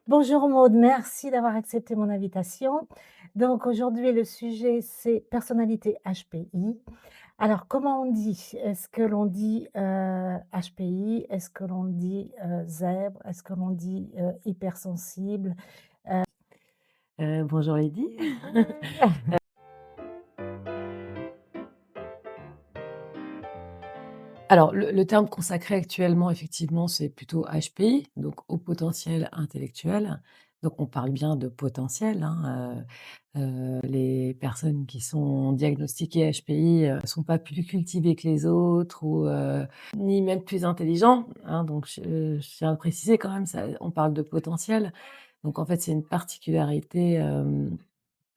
Bonjour Maud, merci d'avoir accepté mon invitation. Donc aujourd'hui, le sujet, c'est personnalité HPI. Alors, comment on dit? Est-ce que l'on dit HPI? Est-ce que l'on dit zèbre? Est-ce que l'on dit hypersensible? Bonjour Lydie. Alors le terme consacré actuellement effectivement, c'est plutôt HPI, donc haut potentiel intellectuel. Donc on parle bien de potentiel, hein, les personnes qui sont diagnostiquées HPI, sont pas plus cultivées que les autres ou, ni même plus intelligents, hein, donc je tiens à préciser quand même ça, on parle de potentiel. Donc en fait, c'est une particularité,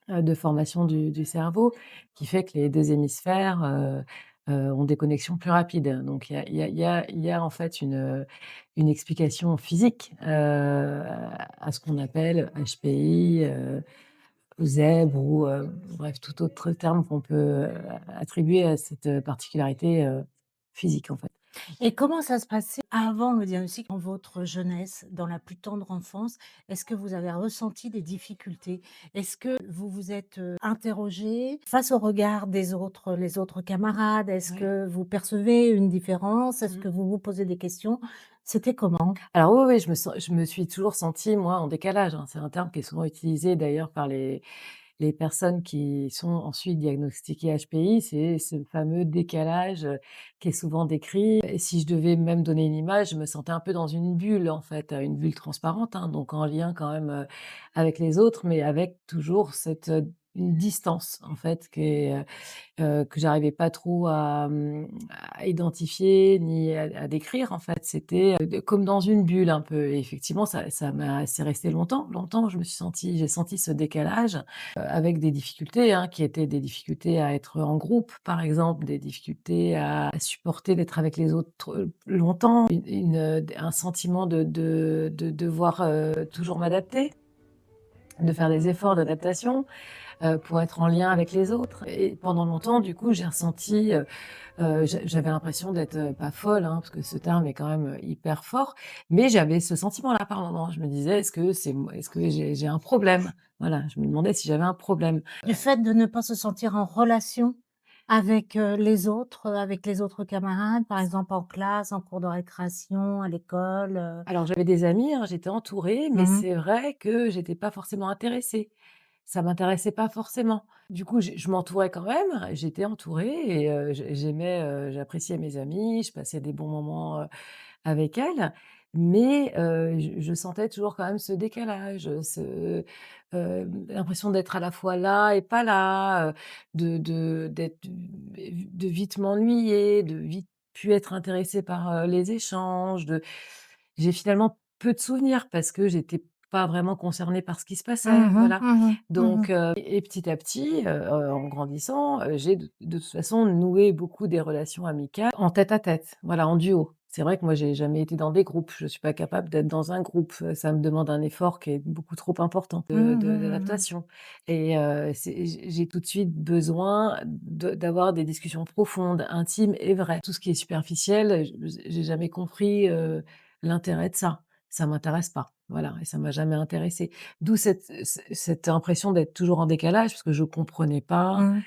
de formation du cerveau qui fait que les 2 hémisphères, ont des connexions plus rapides. Donc il y a en fait une explication physique, à ce qu'on appelle HPI, zèbre ou, bref, tout autre terme qu'on peut, attribuer à cette, particularité, physique, en fait. Et comment ça se passait avant le diagnostic, dans votre jeunesse, dans la plus tendre enfance? Est-ce que vous avez ressenti des difficultés? Est-ce que vous vous êtes, interrogés face au regard des autres, les autres camarades? Est-ce Ouais. que vous percevez une différence? Est-ce Mmh. que vous vous posez des questions? C'était comment? Alors oui, oui, je me suis toujours sentie, moi, en décalage, hein. C'est un terme qui est souvent utilisé d'ailleurs par les personnes qui sont ensuite diagnostiquées HPI, c'est ce fameux décalage, qui est souvent décrit et si je devais même donner une image, je me sentais un peu dans une bulle, en fait, une bulle transparente, hein, donc en lien quand même, avec les autres, mais avec toujours cette, une distance, en fait, qui est, que j'arrivais pas trop à identifier ni à décrire en fait. C'était, de comme dans une bulle un peu et effectivement c'est resté longtemps. Longtemps j'ai senti ce décalage, avec des difficultés, hein, qui étaient des difficultés à être en groupe par exemple, des difficultés à supporter d'être avec les autres, longtemps, un sentiment de devoir, toujours m'adapter, de faire des efforts d'adaptation, pour être en lien avec les autres et pendant longtemps, du coup, j'ai ressenti, j'avais l'impression d'être, pas folle, hein, parce que ce terme est quand même, hyper fort, mais j'avais ce sentiment-là par moment. Je me disais: Est-ce que j'ai un problème?» Voilà, je me demandais si j'avais un problème. Du fait de ne pas se sentir en relation avec, avec les autres camarades, par exemple en classe, en cours de récréation, à l'école, Alors j'avais des amis, hein, j'étais entourée, mais Mmh. c'est vrai que j'étais pas forcément intéressée. Ça m'intéressait pas forcément. Du coup, je m'entourais quand même, j'étais entourée et j'appréciais mes amies, je passais des bons moments, avec elles, mais je sentais toujours quand même ce décalage, l'impression d'être à la fois là et pas là, de vite m'ennuyer, de vite plus être intéressée par, les échanges, j'ai finalement peu de souvenirs parce que j'étais pas vraiment concernée par ce qui se passait, Mmh mh. voilà. Mmh mh. Mmh. Donc et petit à petit, en grandissant, j'ai de toute façon noué beaucoup des relations amicales en tête à tête, voilà, en duo. C'est vrai que moi j'ai jamais été dans des groupes, je suis pas capable d'être dans un groupe, ça me demande un effort qui est beaucoup trop important Mmh mh. d'adaptation et j'ai tout de suite besoin d'avoir des discussions profondes, intimes et vraies. Tout ce qui est superficiel, j'ai jamais compris, l'intérêt de ça. Ça m'intéresse pas, voilà et ça m'a jamais intéressée. D'où cette impression d'être toujours en décalage, parce que je comprenais pas Mmh.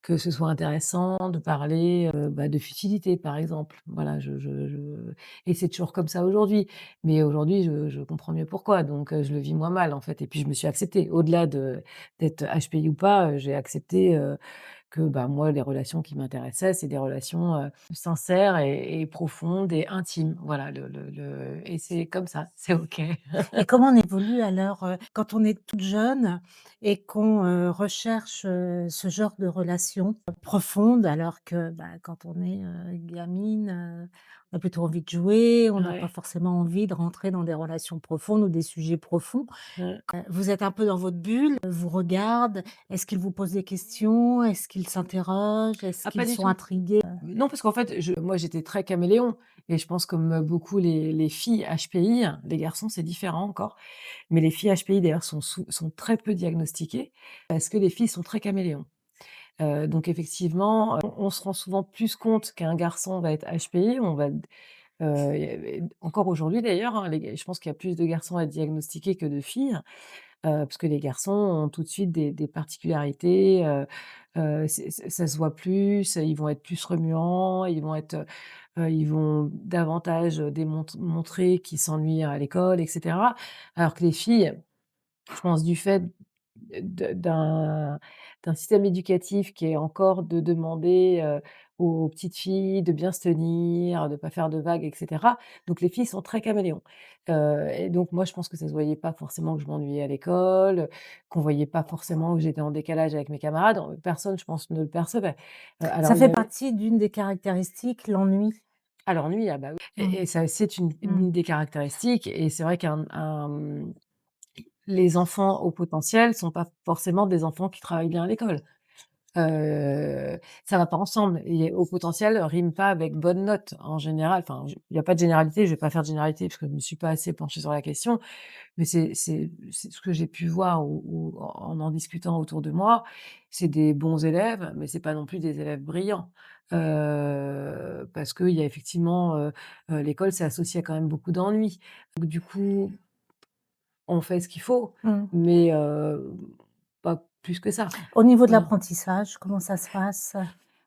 que ce soit intéressant de parler, bah, de futilité, par exemple. Voilà, je et c'est toujours comme ça aujourd'hui, mais aujourd'hui, je comprends mieux pourquoi, donc je le vis moins mal, en fait et puis je me suis acceptée. Au-delà d'être HPI ou pas, j'ai accepté, que, bah, moi, les relations qui m'intéressaient, c'est des relations, sincères et profondes et intimes. Voilà, le et c'est comme ça, c'est OK. Et comment on évolue alors, quand on est toute jeune et qu'on, recherche, ce genre de relation profonde alors que, bah, quand on est, gamine, on a plutôt envie de jouer, on n'a pas Ouais, forcément envie de rentrer dans des relations profondes ou des sujets profonds. ouais. Vous êtes un peu dans votre bulle, vous regardent, est-ce qu'ils vous posent des questions? Est-ce qu'ils s'interrogent? Est-ce Ah, pas qu'ils du sont tout. intrigués? Non, parce qu'en fait, moi, j'étais très caméléon et je pense comme, beaucoup les filles HPI, les garçons, c'est différent encore, mais les filles HPI d'ailleurs sont très peu diagnostiquées parce que les filles sont très caméléons. Donc effectivement, on se rend souvent plus compte qu'un garçon va être HPI, on va Et encore aujourd'hui d'ailleurs, hein, les je pense qu'il y a plus de garçons à diagnostiquer que de filles, parce que les garçons ont tout de suite des particularités, ça se voit plus, ils vont être plus remuants, ils vont davantage, montrer qu'ils s'ennuient à l'école et cetera. Alors que les filles, je pense du fait d'un système éducatif qui est encore de demander, aux petites filles de bien se tenir, de pas faire de vagues et cetera. Donc les filles sont très caméléons. Et donc moi, je pense que ça se voyait pas forcément que je m'ennuyais à l'école, qu'on voyait pas forcément que j'étais en décalage avec mes camarades. Personne, je pense, ne le percevait. Ça Alors il y fait avait partie d'une des caractéristiques, l'ennui? à l'ennui, ah bah oui Mmh. et ça, c'est Mmh. une des caractéristiques et c'est vrai les enfants au potentiel sont pas forcément des enfants qui travaillent bien à l'école. Ça va pas ensemble et au potentiel rime pas avec bonne note en général. Enfin, il y a pas de généralité, je vais pas faire de généralité parce que je me suis pas assez penchée sur la question, mais c'est ce que j'ai pu voir ou en discutant autour de moi. C'est des bons élèves, mais c'est pas non plus des élèves brillants. Parce qu'il y a effectivement, l'école, c'est associé à quand même beaucoup d'ennuis. Donc du coup, on fait ce qu'il faut, Mmh. mais pas plus que ça. Au niveau de Voilà. l'apprentissage, comment ça se passe?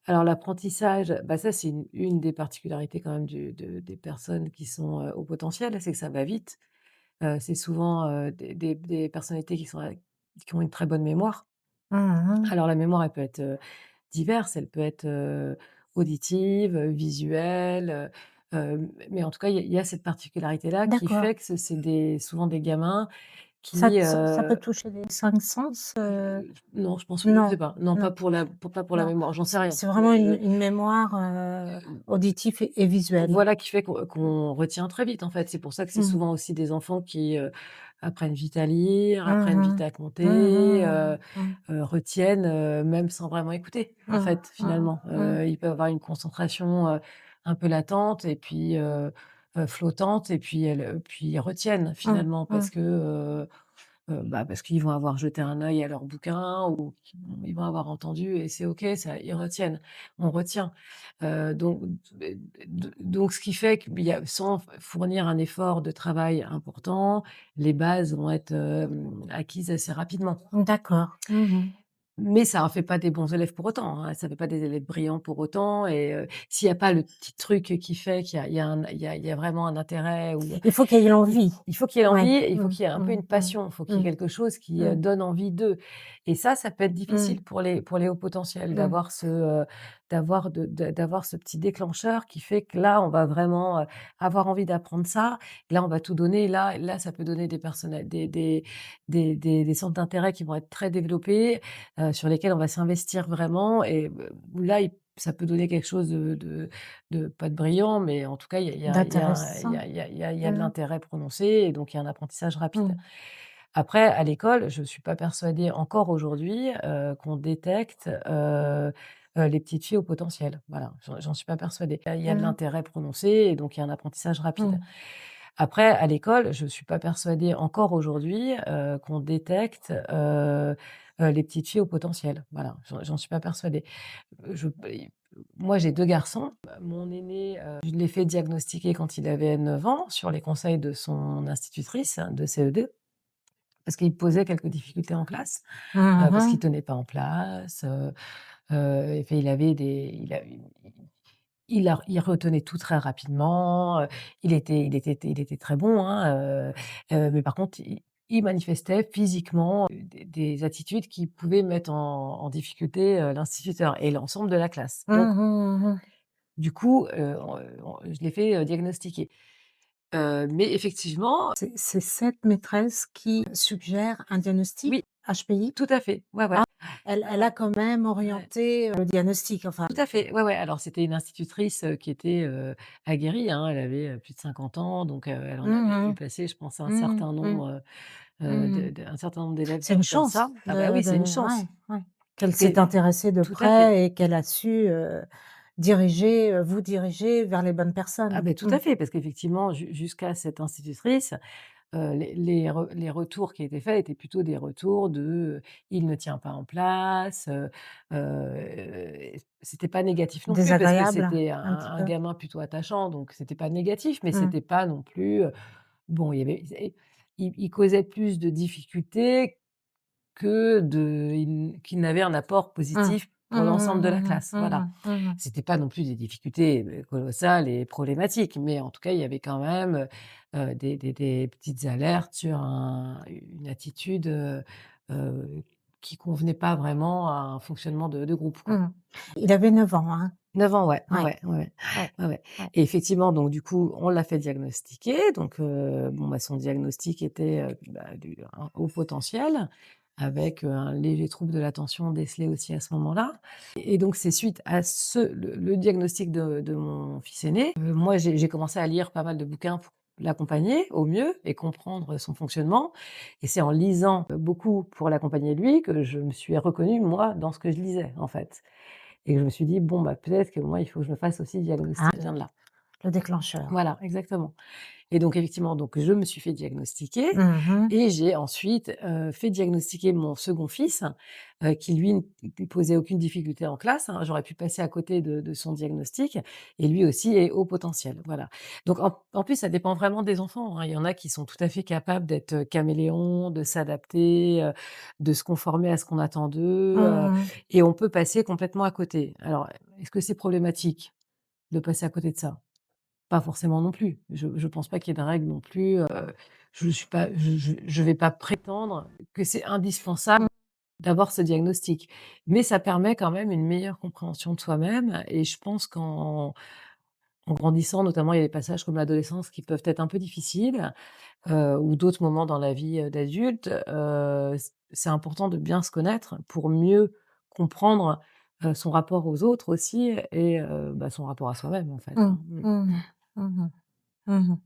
Alors l'apprentissage, bah, ça c'est une des particularités quand même des personnes qui sont, au potentiel, c'est que ça va vite. C'est souvent, des personnalités qui ont une très bonne mémoire. Mmh mh. Alors la mémoire, elle peut être, diverse, elle peut être, auditive, visuelle, mais en tout cas, il y a cette particularité-là qui D'accord. fait que c'est souvent des gamins Ça qui, ça peut toucher les 5 sens? non, je pense que je sais Non, pas. Non, non, pas pour la non. mémoire, j'en sais rien. C'est vraiment une mémoire, auditive et visuelle. Voilà qui fait qu'on retient très vite, en fait. C'est pour ça que c'est Mmh. souvent aussi des enfants qui, apprennent vite à lire, Mmh apprennent vite mh. à Mmh compter, mmh. retiennent, même sans vraiment écouter, en Mmh. fait, Mmh. finalement. Mmh. Ils peuvent avoir une concentration, un peu latente et puis, flottante et puis ils retiennent Mmh. finalement Mmh. bah, parce qu'ils vont avoir jeté un œil à leur bouquin ou ils vont avoir entendu et c'est OK, ça ils retiennent. On retient. Donc ce qui fait qu'il y a sans fournir un effort de travail important, les bases vont être, acquises assez rapidement. D'accord. Mmh mh. Mais ça en fait pas des bons élèves pour autant, hein, ça fait pas des élèves brillants pour autant et s'il y a pas le petit truc qui fait qu'il y a vraiment un intérêt ou Il faut qu'il y ait il l'envie. il faut qu'il y ait l'envie Ouais. et il faut Mmh. qu'il y ait un peu Mmh. une Mmh. passion, il faut qu'il y ait Mmh. quelque chose qui, Mmh. donne envie d'eux et ça peut être Mmh. difficile pour les hauts potentiels Mmh. d'avoir ce petit déclencheur qui fait que là, on va vraiment, avoir envie d'apprendre ça. Là, on va tout donner. Là, ça peut donner des personnels des centres d'intérêt qui vont être très développés, sur lesquels on va s'investir vraiment et où là, ça peut donner quelque chose de pas de brillant, mais en tout cas, il y a il y D'intéressant. a il y a il y a il y a de Mmh. l'intérêt prononcé et donc il y a un apprentissage rapide. Mmh. Après, à l'école, je ne suis pas persuadée encore aujourd'hui, qu'on détecte, les petites filles au potentiel. Voilà, j'en suis pas persuadée. Il y a de Mmh. l'intérêt prononcé et donc il y a un apprentissage rapide. Mmh. Après, à l'école, je ne suis pas persuadée encore aujourd'hui, qu'on détecte, les petites filles au potentiel. Voilà, j'en suis pas persuadée. Je Moi, j'ai 2 garçons. Mon aîné, je l'ai fait diagnostiquer quand il avait 9 ans sur les conseils de son institutrice de CE2 parce qu'il posait quelques difficultés en classe, Mmh parce qu'il mh. tenait pas en place, et puis il avait des il retenait tout très rapidement, il était très bon, hein, mais par contre, il manifestait physiquement, des attitudes qui pouvaient mettre en difficulté, l'instituteur et l'ensemble de la classe. Donc Mmh mh. Mmh. du coup, je l'ai fait, diagnostiquer. Mais effectivement C'est cette maîtresse qui suggère un diagnostic oui, HPI? tout à fait, ouais, ouais. Ah, elle a quand même Ouais. orienté, le diagnostic, enfin. Tout à fait, ouais, ouais. Alors c'était une institutrice, qui était, aguerrie, hein. Elle avait, plus de 50 ans, donc elle en Mmh avait vu mh. passer, je pense, un Mmh. certain Mmh. nombre, Mmh. un certain nombre d'élèves C'est une comme chance ça. Ah bah oui, de c'est une ouais, chance. ouais, qu'elle Parce que s'est intéressée de tout à fait. près et qu'elle a su, diriger, vous diriger vers les bonnes Ah personnes. beh, tout Mmh. à fait, parce qu'effectivement jusqu'à cette institutrice, les retours qui étaient faits étaient plutôt des retours de, «Il ne tient pas en place», c'était pas négatif non plus parce que Désagréable, c'était un petit un peu? gamin plutôt attachant, donc c'était pas négatif, mais Mmh. c'était pas non plus, bon, il y avait il causait plus de difficultés que de qu'il n'avait un apport Mmh. positif Mmh pour l'ensemble de la mh, classe, mmh mh. voilà. Mmh mh. Mmh. C'était pas non plus des difficultés, colossales et problématiques, mais en tout cas, il y avait quand même, des petites alertes sur une attitude, heu, qui convenait pas vraiment à un fonctionnement de groupe, quoi. Mmh. Il avait 9 ans, hein? 9 ans, ouais, ouais, Ouais, ouais, ouais, ouais, ouais, ouais, ouais, ouais. et effectivement, donc du coup, on l'a fait diagnostiquer, donc bon, bah, son diagnostic était, un haut potentiel avec, un léger trouble de l'attention décelé aussi à ce moment-là, et donc c'est suite à le diagnostic de mon fils aîné, moi j'ai commencé à lire pas mal de bouquins pour l'accompagner au mieux et comprendre son fonctionnement, et c'est en lisant, beaucoup pour l'accompagner lui que je me suis reconnue moi dans ce que je lisais, en fait. Et je me suis dit: «Bon, bah, peut-être que moi, il faut que je me fasse aussi Ah, diagnostiquer». Ça vient de là. le déclencheur. Voilà, exactement. Et donc effectivement, donc je me suis fait diagnostiquer Mmh mh. et j'ai ensuite, fait diagnostiquer mon second fils, qui lui ne posait aucune difficulté en classe, hein. J'aurais pu passer à côté de son diagnostic, et lui aussi est haut potentiel, voilà. Donc en plus, ça dépend vraiment des enfants, hein. Il y en a qui sont tout à fait capables d'être, caméléons, de s'adapter, de se conformer à ce qu'on attend d'eux, Mmh mh. et on peut passer complètement à côté. Alors, est-ce que c'est problématique de passer à côté de ça? Pas forcément non plus. Je pense pas qu'il y ait de règle non plus, je suis pas je vais pas prétendre que c'est indispensable d'avoir ce diagnostic. Mais ça permet quand même une meilleure compréhension de soi-même, et je pense en grandissant, notamment, il y a des passages comme l'adolescence qui peuvent être un peu difficiles, ou d'autres moments dans la vie, d'adulte, c'est important de bien se connaître pour mieux comprendre, son rapport aux autres aussi, et bah, son rapport à soi-même, en fait, Mmh. hein. Mmh. Mmh mh. Mmh mh. Mmh mh.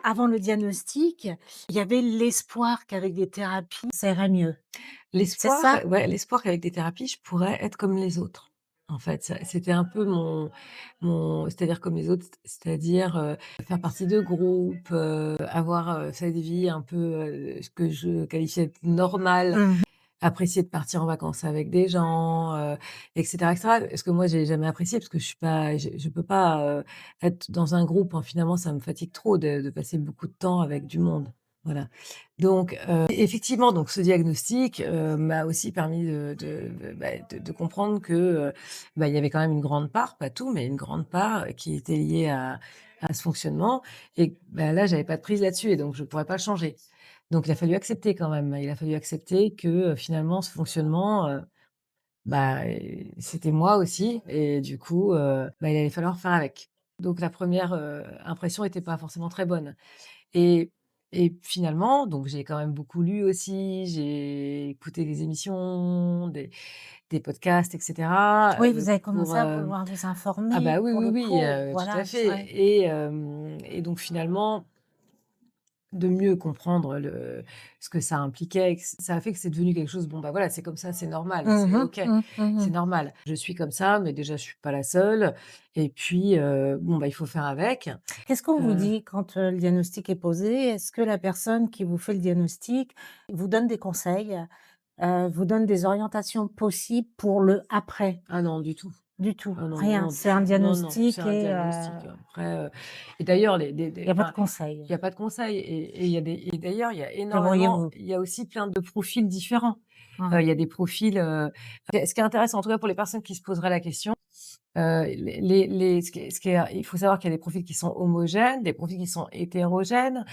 Avant le diagnostic, il y avait l'espoir qu'avec des thérapies, ça irait mieux. C'est L'espoir, ça? ouais, l'espoir qu'avec des thérapies, je pourrais être comme les autres. En fait, c'était un peu c'est-à-dire comme les autres, c'est-à-dire, faire partie de groupes, avoir, cette vie un peu, ce que je qualifiais de normale, Mmh mh. apprécier de partir en vacances avec des gens, et cetera, et cetera. Ce que moi j'ai jamais apprécié parce que je suis pas je peux pas, être dans un groupe, hein. Finalement, ça me fatigue trop de passer beaucoup de temps avec du monde. Voilà. Donc, effectivement, donc ce diagnostic, m'a aussi permis de comprendre que, bah, il y avait quand même une grande part, pas tout, mais une grande part, qui était liée à ce fonctionnement, et bah, là, j'avais pas de prise là-dessus, et donc je pourrais pas le changer. Donc il a fallu accepter quand même. Il a fallu accepter que, finalement ce fonctionnement, bah, c'était moi aussi, et du coup, bah, il allait falloir faire avec. Donc la première impression était pas forcément très bonne, et finalement, donc j'ai quand même beaucoup lu aussi, j'ai écouté des émissions, des podcasts, et cetera, Oui, vous avez pour, commencé à vouloir vous ah informer bah, oui, pour oui, le oui, coup, tout à voilà, fait, ouais. et donc finalement de mieux comprendre ce que ça impliquait, et que ça a fait que c'est devenu quelque chose, bon, bah, voilà, c'est comme ça, c'est normal, Mmh c'est mh. OK, Mmh. Mmh c'est mh. normal. Je suis comme ça, mais déjà, je suis pas la seule, et puis, bon, bah, il faut faire avec. Qu'est-ce qu'on vous Heu, dit quand, le diagnostic est posé? Est-ce que la personne qui vous fait le diagnostic vous donne des conseils, vous donne des orientations possibles pour le après? ah non, du tout. Du tout, Ah non, rien, non, du c'est un tout. Non, non, c'est diagnostic un et diagnostic. Après, et d'ailleurs il y a pas de enfin, conseils. il y a pas de conseil, et d'ailleurs, Débrouillez-vous. il y a aussi plein de profils différents. Mmh. Il y a des profils, ce qui est intéressant, en tout cas pour les personnes qui se poseraient la question, ce qui est il faut savoir qu'il y a des profils qui sont homogènes, des profils qui sont hétérogènes.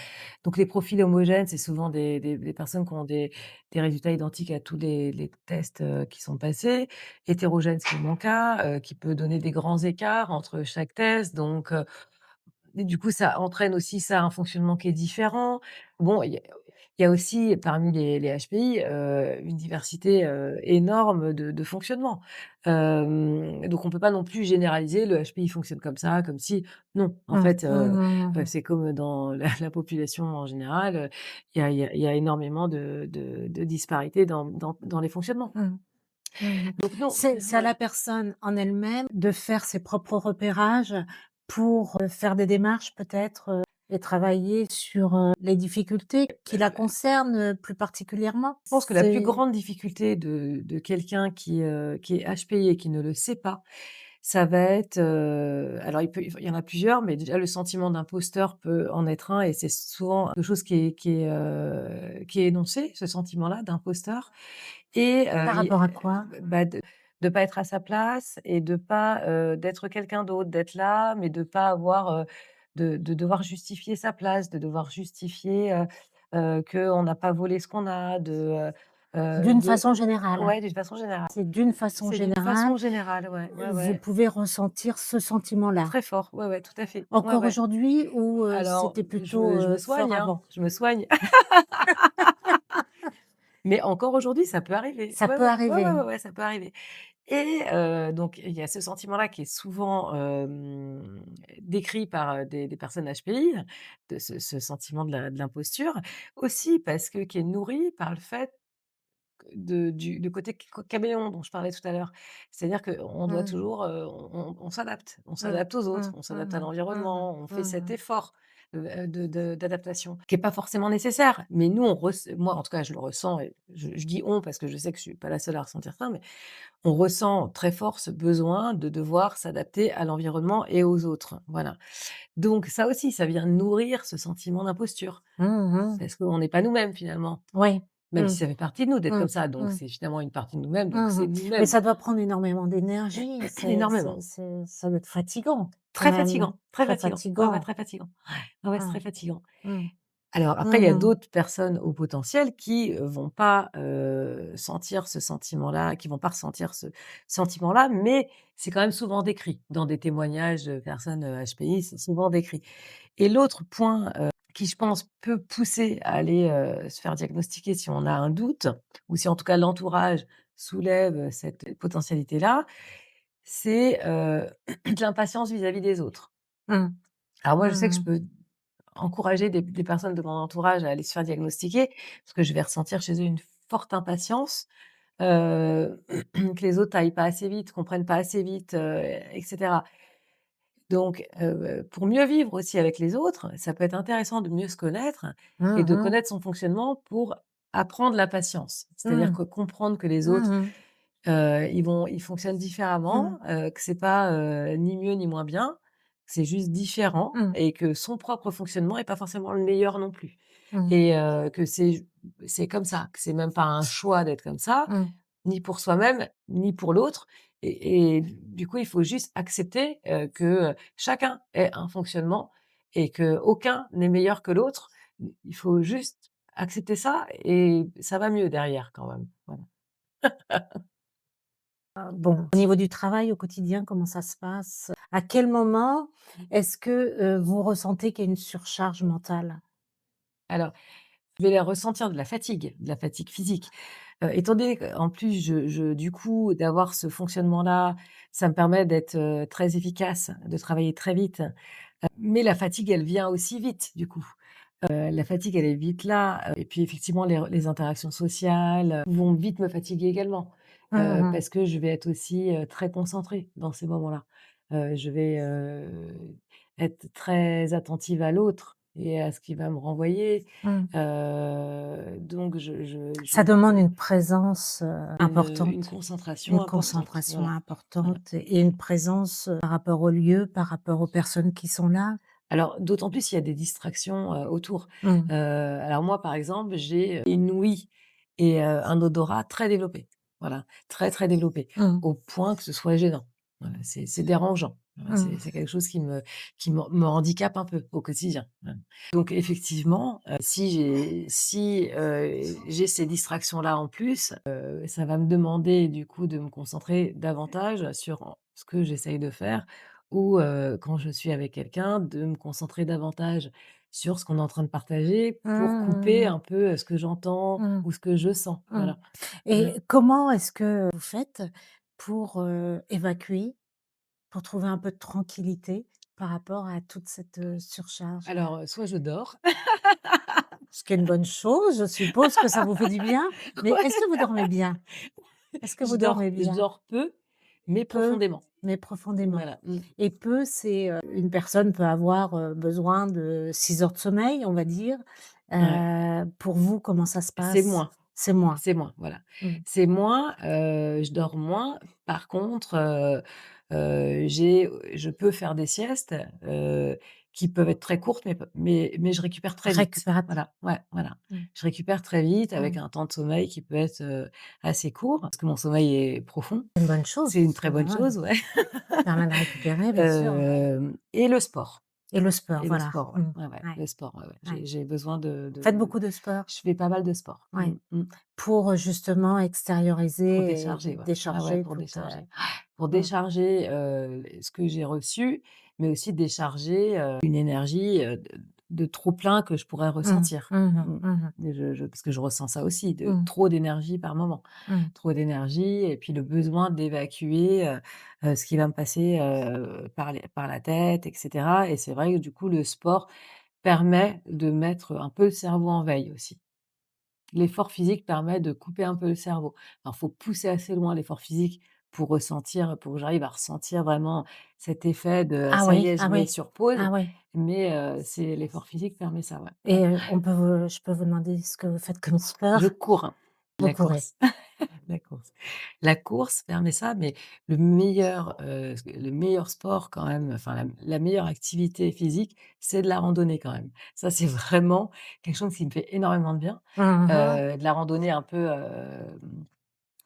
Donc les profils homogènes, c'est souvent des personnes qui ont des résultats identiques à tous les tests, qui sont passés. Hétérogènes, c'est mon cas, qui peut donner des grands écarts entre chaque test, donc et du coup, ça entraîne aussi ça un fonctionnement qui est différent. Bon, il y a aussi parmi les HPI, une diversité, énorme de fonctionnement. Donc on peut pas non plus généraliser, le HPI fonctionne comme ça, comme si non, en Mmh. fait, Mmh mh, mmh mh. c'est comme dans la population en général, il y a énormément de disparités dans les fonctionnements. Mmh. Mmh. Donc non, C'est à voilà. la personne en elle-même de faire ses propres repérages pour, faire des démarches peut-être, et travailler sur, les difficultés qui la concernent, plus particulièrement? Je pense que la plus C'est grande difficulté de quelqu'un qui est HPI et qui ne le sait pas, ça va être, alors il y en a plusieurs, mais déjà le sentiment d'imposteur peut en être un et c'est souvent quelque chose qui est énoncé, ce sentiment-là d'imposteur et par rapport à quoi? bah, de pas être à sa place et de pas, d'être quelqu'un d'autre, d'être là, mais de pas avoir, de devoir justifier sa place, de devoir justifier, qu'on n'a pas volé ce qu'on a, D'une de façon générale? ouais, d'une façon générale. C'est d'une façon C'est d'une générale, façon générale, ouais, ouais, vous ouais. pouvez ressentir ce sentiment-là? Très fort, ouais, ouais, tout à fait. Ouais, Encore ouais. aujourd'hui ou, Alors, c'était plutôt, je me fort soigne, hein, avant? je me soigne. Mais encore aujourd'hui, ça peut arriver. Ça Ouais, peut ouais, ouais, ouais, arriver. ouais, ouais, ça peut arriver et donc il y a ce sentiment-là qui est souvent, décrit par, des personnes HPI, de ce sentiment de l'imposture. Aussi parce que qui est nourri par le fait du côté caméléon dont je parlais tout à l'heure. C'est-à-dire qu'on doit Mmh. toujours, on s'adapte. On Mmh. s'adapte aux Mmh. autres, on s'adapte à Mmh mh. l'environnement, on fait Mmh cet mh. effort, d'adaptation qui est pas forcément nécessaire. Mais nous, moi, en tout cas, je le ressens et je dis «on» parce que je sais que je suis pas la seule à ressentir ça, mais on ressent très fort ce besoin de devoir s'adapter à l'environnement et aux autres. Voilà. Donc ça aussi, ça vient nourrir ce sentiment d'imposture Mmh mh. parce qu'on n'est pas nous-mêmes finalement. Ouais. Même si Mmh. ça fait partie de nous d'être Mmh. comme ça, donc Mmh. c'est finalement une partie de nous-mêmes, donc Mmh c'est mh. Mais nous-mêmes. ça doit prendre énormément d'énergie, Énormément. ça doit être fatigant quand Très même, fatigant, très très fatigant. Ouais, ouais, fatigant. très fatigant. Ouais, ouais, c'est Mmh. très fatigant. Mmh. Alors après, il y a Mmh mh. d'autres personnes au potentiel qui, vont pas, sentir ce sentiment-là, qui vont pas ressentir ce sentiment-là, mais c'est quand même souvent décrit dans des témoignages de personnes, HPI, c'est souvent décrit. Et l'autre point, qui je pense peut pousser à aller, se faire diagnostiquer si on a un doute ou si en tout cas l'entourage soulève, cette potentialité-là, c'est, de l'impatience vis-à-vis des autres. Mmh. Alors moi, je sais que je Mmh peux encourager des personnes de mon entourage à aller se faire diagnostiquer, parce que je vais ressentir chez eux une forte impatience, que les autres aillent pas assez vite, comprennent pas assez vite, et cetera. Donc, pour mieux vivre aussi avec les autres, ça peut être intéressant de mieux se connaître et Mmh de mh. connaître son fonctionnement pour apprendre la patience. C'est-à-dire Mmh. que comprendre que les autres, Mmh. ils fonctionnent différemment, Mmh. que c'est pas, ni mieux ni moins bien, c'est juste différent Mmh. et que son propre fonctionnement est pas forcément le meilleur non plus Mmh. et que c'est comme ça, que c'est même pas un choix d'être comme ça, Mmh. ni pour soi-même, ni pour l'autre et du coup, il faut juste accepter, que, chacun ait un fonctionnement et qu'aucun n'est meilleur que l'autre. Il faut juste accepter ça et ça va mieux derrière quand même. Voilà. Bon, au niveau du travail, au quotidien, comment ça se passe? À quel moment est-ce que, vous ressentez qu'il y a une surcharge mentale? Alors, je vais la ressentir de la fatigue physique. Étant donné qu'en plus je du coup, d'avoir ce fonctionnement-là, ça me permet d'être, très efficace, de travailler très vite, mais la fatigue, elle vient aussi vite du coup. La fatigue, elle est vite là, et puis effectivement les interactions sociales, vont vite me fatiguer également, Mmh mh. parce que je vais être aussi, très concentrée dans ces moments-là. Je vais, être très attentive à l'autre et à ce qu'il va me renvoyer, Mmh. donc je Ça demande une présence, une importante, concentration une importante, concentration voilà, voilà. importante et une présence, par rapport au lieu, par rapport aux personnes qui sont là. Alors, d'autant plus s'il y a des distractions, autour. Mmh. Alors moi, par exemple, j'ai une ouïe et un odorat très développés. Voilà, très, très développés, Mmh. au point que ce soit gênant. Voilà, c'est dérangeant. Voilà, c'est Mmh. quelque chose qui me handicape un peu au quotidien. Voilà. Donc effectivement, si j'ai ces distractions-là en plus, ça va me demander du coup de me concentrer davantage sur ce que j'essaye de faire ou quand je suis avec quelqu'un, de me concentrer davantage sur ce qu'on est en train de partager Mmh pour couper mmh un peu, ce que j'entends mmh. ou ce que je sens. Mmh. Mmh. Voilà. Mmh. Et comment est-ce que vous faites pour, évacuer, pour trouver un peu de tranquillité par rapport à toute cette, surcharge? Alors, soit je dors. Ce qui est une bonne chose, je suppose que ça vous fait du bien, mais est-ce Ouais. que vous dormez bien? Est-ce que vous dormez Je bien? dors peu, mais Peu, profondément. mais profondément. Voilà, Et peu, c'est, une personne peut avoir, besoin de 6 heures de sommeil, on va dire. ouais. Pour vous, comment ça se C'est passe? moins. C'est moins? C'est moins, voilà. Mmh. C'est moins, je dors moins. Par contre, je peux faire des siestes, qui peuvent être très courtes, mais je récupère très vite. Récupérateur. Voilà, ouais, voilà. Mmh. Je récupère très vite avec Mmh. un temps de sommeil qui peut être, assez court, parce que mon sommeil est profond. C'est une bonne chose C'est une parce très que bonne voilà, chose, ouais. ça permet de récupérer, bien sûr. Et le sport. Et le sport, Et le voilà. sport, Mmh. ouais. Ouais, ouais, Ouais, le sport, ouais, ouais. ouais. J'ai besoin Faites beaucoup de sport? je fais pas mal de sport. Ouais. Pour, justement Pour extérioriser et décharger, ouais. Ouais, ouais, décharger pour toute, décharger. Pour mmh. décharger, ce que j'ai reçu, mais aussi décharger, une énergie, de trop plein que je pourrais Mmh. ressentir. Mmh mh. Mmh. Mmh mh. Et parce que je ressens ça aussi, de Mmh. trop d'énergie par moment. Mmh. Trop d'énergie et puis le besoin d'évacuer, ce qui va me passer, par la tête et cetera, et c'est vrai que du coup le sport permet de mettre un peu le cerveau en veille aussi. L'effort physique permet de couper un peu le cerveau. Alors, faut pousser assez loin l'effort physique pour que j'arrive à ressentir vraiment cet effet de: Ah «Ça y oui, est, je ah mets oui, sur pause», ah oui. mais c'est l'effort physique permet ça, ouais, ouais. Et je peux vous demander ce que vous faites comme Je sport? cours, hein, Vous la courez? course, la course. La course permet ça, mais le meilleur sport quand même, enfin la meilleure activité physique, c'est de la randonnée quand même. Ça, c'est vraiment quelque chose qui me fait énormément de bien. Mmh mh. De la randonnée un peu,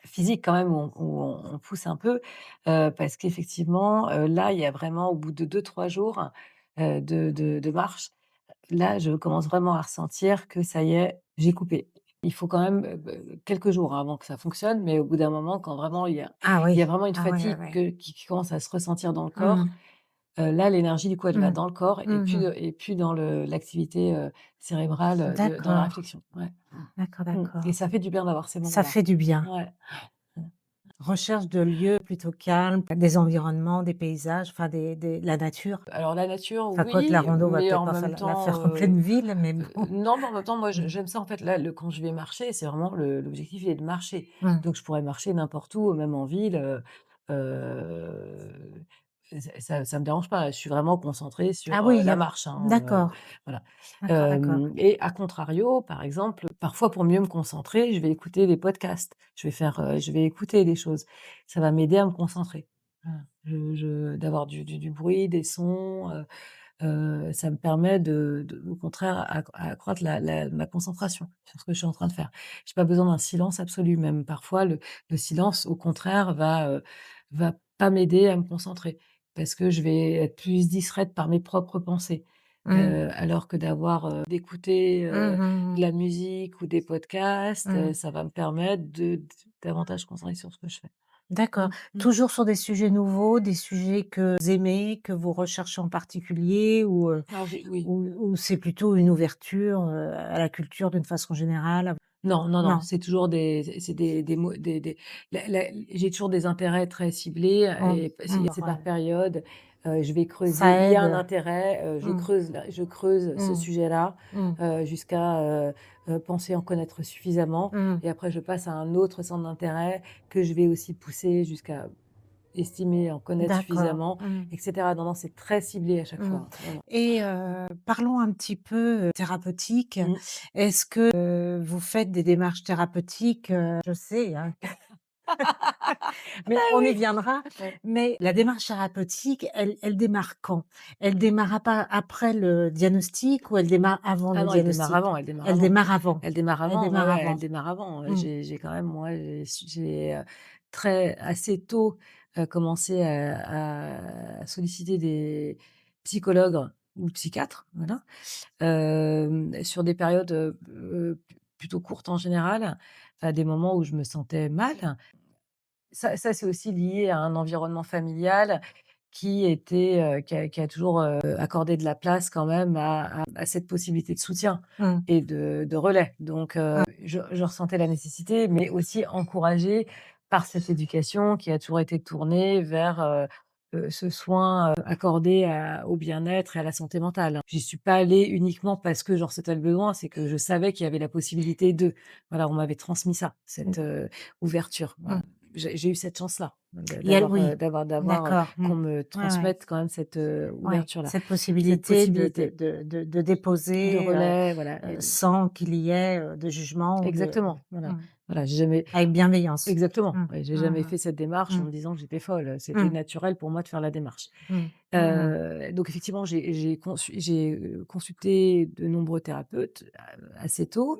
physique quand même, où on pousse un peu, parce qu'effectivement, là, il y a vraiment au bout de 2 3 jours, de marche, là, je commence vraiment à ressentir que ça y est, j'ai coupé. Il faut quand même, quelques jours avant que ça fonctionne, mais au bout d'un moment, quand vraiment Ah il y oui. a vraiment une Ah ouais, ouais, fatigue ouais. qui commence à se ressentir dans le corps, Mmh. là, l'énergie, du coup, elle va Mmh. dans le corps Mmh mh. et plus dans l'activité, cérébrale, dans la D'accord. réflexion. Ouais. D'accord, Et d'accord. ça fait du bien d'avoir ces Ça moments-là. fait du bien. Ouais. Recherche de lieux plutôt calmes, des environnements, des paysages, enfin la nature. Alors la nature, Enfin quoique la oui, rando, on va mais peut-être en pas même la temps, faire en pleine ville, mais bon. non, mais en même temps, moi, Mmh. j'aime ça, en fait. Là, quand je vais marcher, c'est vraiment l'objectif est de marcher. Mmh. Donc je pourrais marcher n'importe où, même en ville, heu, ça me dérange pas. Je suis vraiment concentrée Ah sur, oui, il y la a marche, hein, d'accord, voilà. d'accord, d'accord. Et à contrario, par exemple, parfois pour mieux me concentrer, je vais écouter des podcasts. Je vais écouter des choses. Ça va m'aider à me concentrer. Voilà. D'avoir du bruit, des sons, ça me permet au contraire, à accroître ma concentration sur ce que je suis en train de faire. J'ai pas besoin d'un silence absolu, même parfois le silence, au contraire, va pas m'aider à me concentrer, parce que je vais être plus distraite par mes propres pensées. Mmh. Alors que d'écouter, Mmh mh de mh. la musique ou des podcasts, Mmh. ça va me permettre de davantage concentrer sur ce que je fais. D'accord. Mmh, mmh. Toujours sur des sujets nouveaux, des sujets que vous aimez, que vous recherchez en particulier Alors oui. ou c'est plutôt une ouverture, à la culture d'une façon générale? Non, non, non, Non. c'est toujours des mots, j'ai toujours des intérêts très ciblés, Mmh. et Mmh. c'est par période. Je vais creuser. Ça Il y a un aide. intérêt, Mmh. je creuse ce Mmh. sujet-là, Mmh. jusqu'à, penser en connaître suffisamment, Mmh. et après je passe à un autre centre d'intérêt que je vais aussi pousser jusqu'à estimer en connaître D'accord. suffisamment, Mmh. et cetera. Non, non, c'est très ciblé à chaque Mmh. fois. Non, non. Et parlons un petit peu, thérapeutique. Mmh. Est-ce que, vous faites des démarches thérapeutiques? Je sais, hein. Mais Ah on y oui! viendra. Ouais. Mais la démarche thérapeutique, elle démarre quand? Elle démarre après le diagnostic ou elle démarre avant Ah le non, elle démarre diagnostic? avant, elle démarre Elle avant. démarre avant. Elle démarre Elle avant, ouais, démarre ouais, elle avant. démarre avant. Mmh. J'ai quand même, moi, j'ai, très assez tôt, commencé à solliciter des psychologues ou psychiatres, voilà, sur des périodes, plutôt courtes en général, à des moments où je me sentais mal. Ça, c'est aussi lié à un environnement familial qui a toujours, accordé de la place quand même à cette possibilité de soutien Mmh. et de relais. Donc Mmh. je ressentais la nécessité, mais aussi encouragée par cette éducation qui a toujours été tournée vers, ce soin, accordé au bien-être et à la santé mentale. J'y suis pas allée uniquement parce que j'en ressentais le besoin, c'est que je savais qu'il y avait la possibilité de. Voilà, on m'avait transmis ça, Mmh. cette, ouverture, Mmh. voilà. j'ai eu cette chance-là, Il y a oui, d'accord. qu'on me Ouais, ouais. transmette quand même cette, Ouais, ouverture-là, cette cette possibilité possibilité de de déposer, relais, voilà sans qu'il y ait, de jugement ou de exactement, voilà. mmh, Voilà, j'ai jamais avec bienveillance. exactement, Mmh. ouais, j'ai jamais Mmh fait cette démarche mh. en me disant que j'étais folle, c'était Mmh. naturel pour moi de faire la démarche. Mmh. Mmh mh. Donc effectivement, j'ai consulté de nombreux thérapeutes, assez tôt,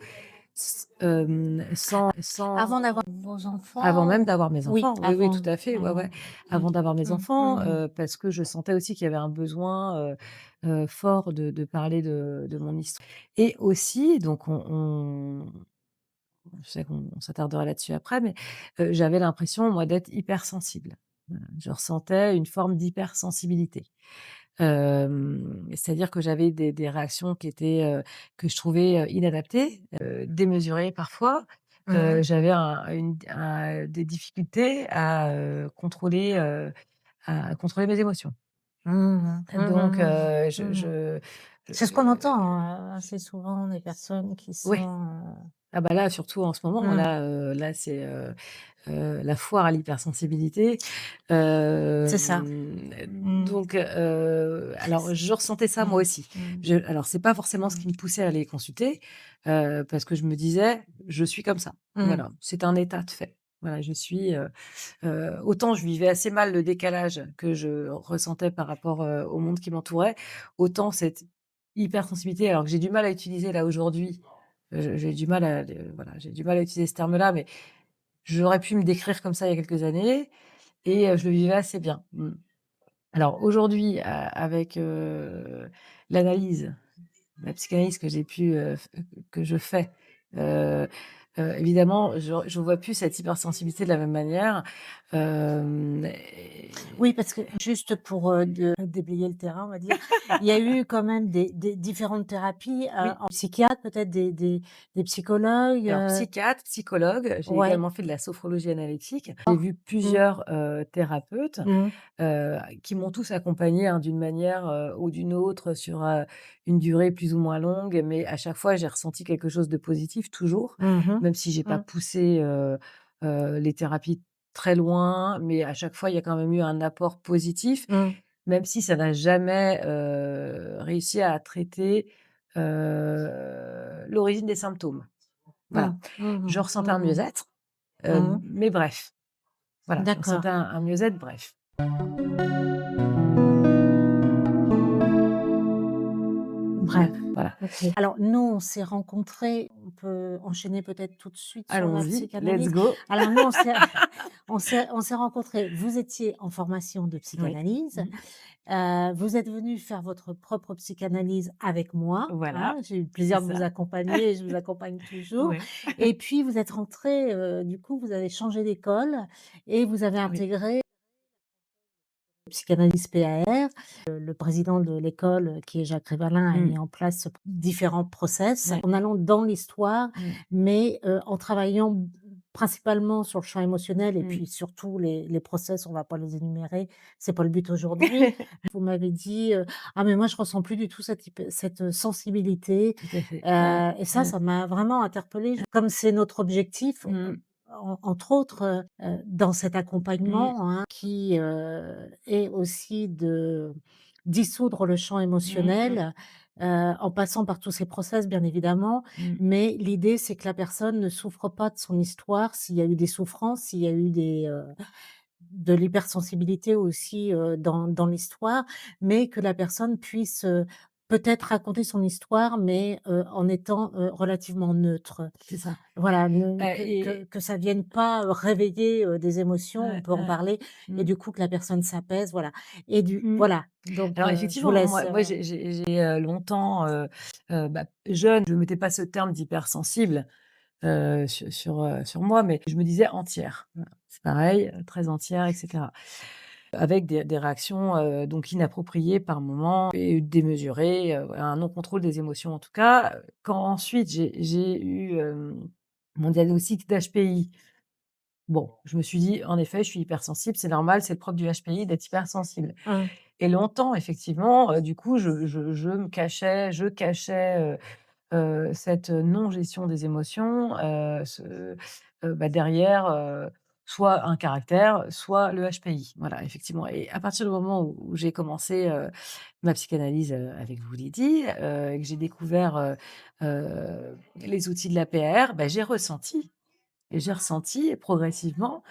sans Avant d'avoir vos avant même enfants? d'avoir mes Oui, enfants. Oui, oui, tout avant. à fait, ouais, Mmh ouais. mh. Mmh. Avant d'avoir mes Mmh. enfants, Mmh mh. parce que je sentais aussi qu'il y avait un besoin, fort de parler de mon histoire et aussi donc je sais qu'on s'attardera là-dessus après, mais j'avais l'impression, moi, d'être hypersensible. Voilà, je ressentais une forme d'hypersensibilité. C'est-à-dire que j'avais des réactions qui étaient, que je trouvais, inadaptées, démesurées parfois. Mmh. J'avais des difficultés à contrôler mes émotions. Mmh mh. Mmh Donc mh, mmh. je Mmh mh. je C'est ce qu'on entend, assez souvent des personnes qui oui. sont, Ah bah, là, surtout en ce moment, mmh, là, c'est, la foire à l'hypersensibilité. c'est ça. Mmh. Donc alors je ressentais ça moi Mmh. aussi. Mmh. Alors c'est pas forcément ce Mmh. qui me poussait à aller consulter, parce que je me disais: «Je suis comme ça». Mmh. Voilà, c'est un état de fait. Voilà, je suis, autant je vivais assez mal le décalage que je ressentais par rapport, au monde qui m'entourait, autant cette hypersensibilité alors que j'ai du mal à utiliser là aujourd'hui, j'ai du mal à voilà, j'ai du mal à utiliser ce terme-là, mais j'aurais pu me décrire comme ça il y a quelques années et je le vivais assez bien. Mmh. Alors aujourd'hui, avec, l'analyse, la psychanalyse que j'ai pu, f que je fais, heu évidemment, je vois plus cette hypersensibilité de la même manière, Oui, et parce que juste pour, déblayer le terrain, on va dire, il y a eu quand même des différentes thérapies, oui. en psychiatre, peut-être des psychologues, Alors psychiatre, psychologue, j'ai ouais. également fait de la sophrologie analytique. J'ai vu Mmh. plusieurs, thérapeutes, Mmh. qui m'ont tous accompagnée, hein, d'une manière, ou d'une autre sur, une durée plus ou moins longue, mais à chaque fois, j'ai ressenti quelque chose de positif toujours, Mmh mh. même si j'ai pas Mmh. poussé, les thérapies très loin, mais à chaque fois, il y a quand même eu un apport positif, Mmh. même si ça n'a jamais, réussi à traiter, l'origine des symptômes. Mmh. Voilà. Mmh Je mh. ressentais un Mmh mh. mieux-être, Mmh. mais bref. Voilà, je D'accord. ressentais un mieux-être bref. Bref, Voilà. OK. Alors nous, on s'est rencontrés, on peut enchaîner peut-être tout de suite sur la Allons-y, let's psychanalyse. go. Alors nous, on s'est rencontrés, vous étiez en formation de Oui. psychanalyse, Mmh. vous êtes venu faire votre propre psychanalyse avec moi, hein. Voilà, J'ai eu le c'est plaisir de vous ça. accompagner et je vous accompagne toujours Ouais. et puis vous êtes rentrés, du coup, vous avez changé d'école et vous avez Oui. intégré psychanalyse PAR. Le président de l'école, qui est Jacques Rivalin, a Mmh. mis en place différents process Ouais. en allant dans l'histoire, Mmh. mais en travaillant principalement sur le champ émotionnel et Mmh. puis surtout les process, on va pas les énumérer, c'est pas le but aujourd'hui. Vous m'avez dit, «Ah mais moi je ressens plus du tout cette sensibilité», Tout à fait. Ouais. et ça, Ouais. ça m'a vraiment interpellée. Comme c'est notre objectif, Mmh. entre autres, dans cet Mmh. accompagnement, hein, qui, est aussi de dissoudre le champ Mmh mh. émotionnel, en passant par tous ces process bien évidemment. Mmh. Mais l'idée, c'est que la personne ne souffre pas de son histoire, s'il y a eu des souffrances, s'il y a eu de l'hypersensibilité aussi, dans l'histoire, mais que la personne puisse, peut-être raconter son histoire, mais en étant, relativement neutre. C'est ça. Voilà, ne Et que ça vienne pas, réveiller, des émotions, on ouais, peut en ouais. parler et Mmh. du coup que la personne s'apaise, voilà et Mmh. voilà, donc Alors je vous effectivement, laisse, moi j'ai, longtemps, bah, jeune, je mettais pas ce terme d'hypersensible, sur moi, mais je me disais entière. Voilà, c'est pareil, très entière et cetera. Avec des réactions, donc inappropriées par moments et démesurées, voilà, un non-contrôle des émotions en tout cas. Quand ensuite j'ai eu, mon diagnostic d'HPI, bon, je me suis dit: «En effet, je suis hypersensible, c'est normal, c'est le propre du HPI d'être hypersensible» mmh, et longtemps effectivement, du coup, je cachais, cette non-gestion des émotions, bah, derrière, soit un caractère, soit le HPI. Voilà, effectivement et à partir du moment où j'ai commencé, ma psychanalyse, avec vous Lydie, et que j'ai découvert, les outils de l'APR, bah, j'ai ressenti progressivement,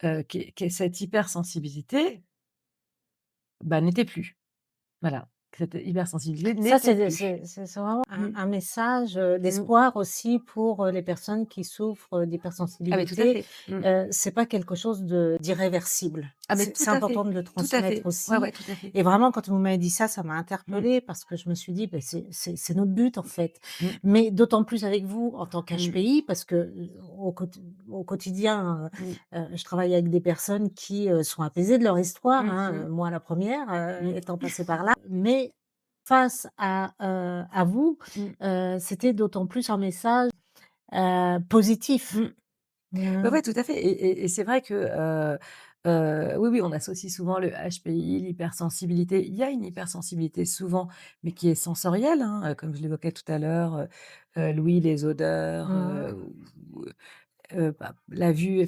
que cette hypersensibilité, bah, n'était plus. Voilà, que cette hypersensibilité Ça, n'était plus. c'est vraiment Mmh, un message, mmh. d'espoir aussi pour, les personnes qui souffrent, Ah mais tout à d'hypersensibilité. fait. Mmh. C'est pas quelque chose d'irréversible. Ah mais C'est important de le tout à transmettre fait. Ouais, aussi ouais, tout à fait. et vraiment quand vous m'avez dit ça, ça m'a Mmh, interpellée parce que je me suis dit: «Beh, c'est notre but, en fait». mmh, Mais d'autant plus avec vous en tant mmh, qu'HPI parce que, au quotidien, mmh, je travaille avec des personnes qui, sont apaisées de leur histoire, mmh, hein, mmh, moi la première mmh, étant passée par là. Mais face à vous, mmh, c'était d'autant plus un message, positif. mmh. Ouais, Mmh. ouais, tout à fait et c'est vrai que, oui, oui, on associe souvent le HPI, l'hypersensibilité. Il y a une hypersensibilité souvent, mais qui est sensorielle, hein, comme je l'évoquais tout à l'heure, l'ouïe, les odeurs, Mmh. ou bah, la vue,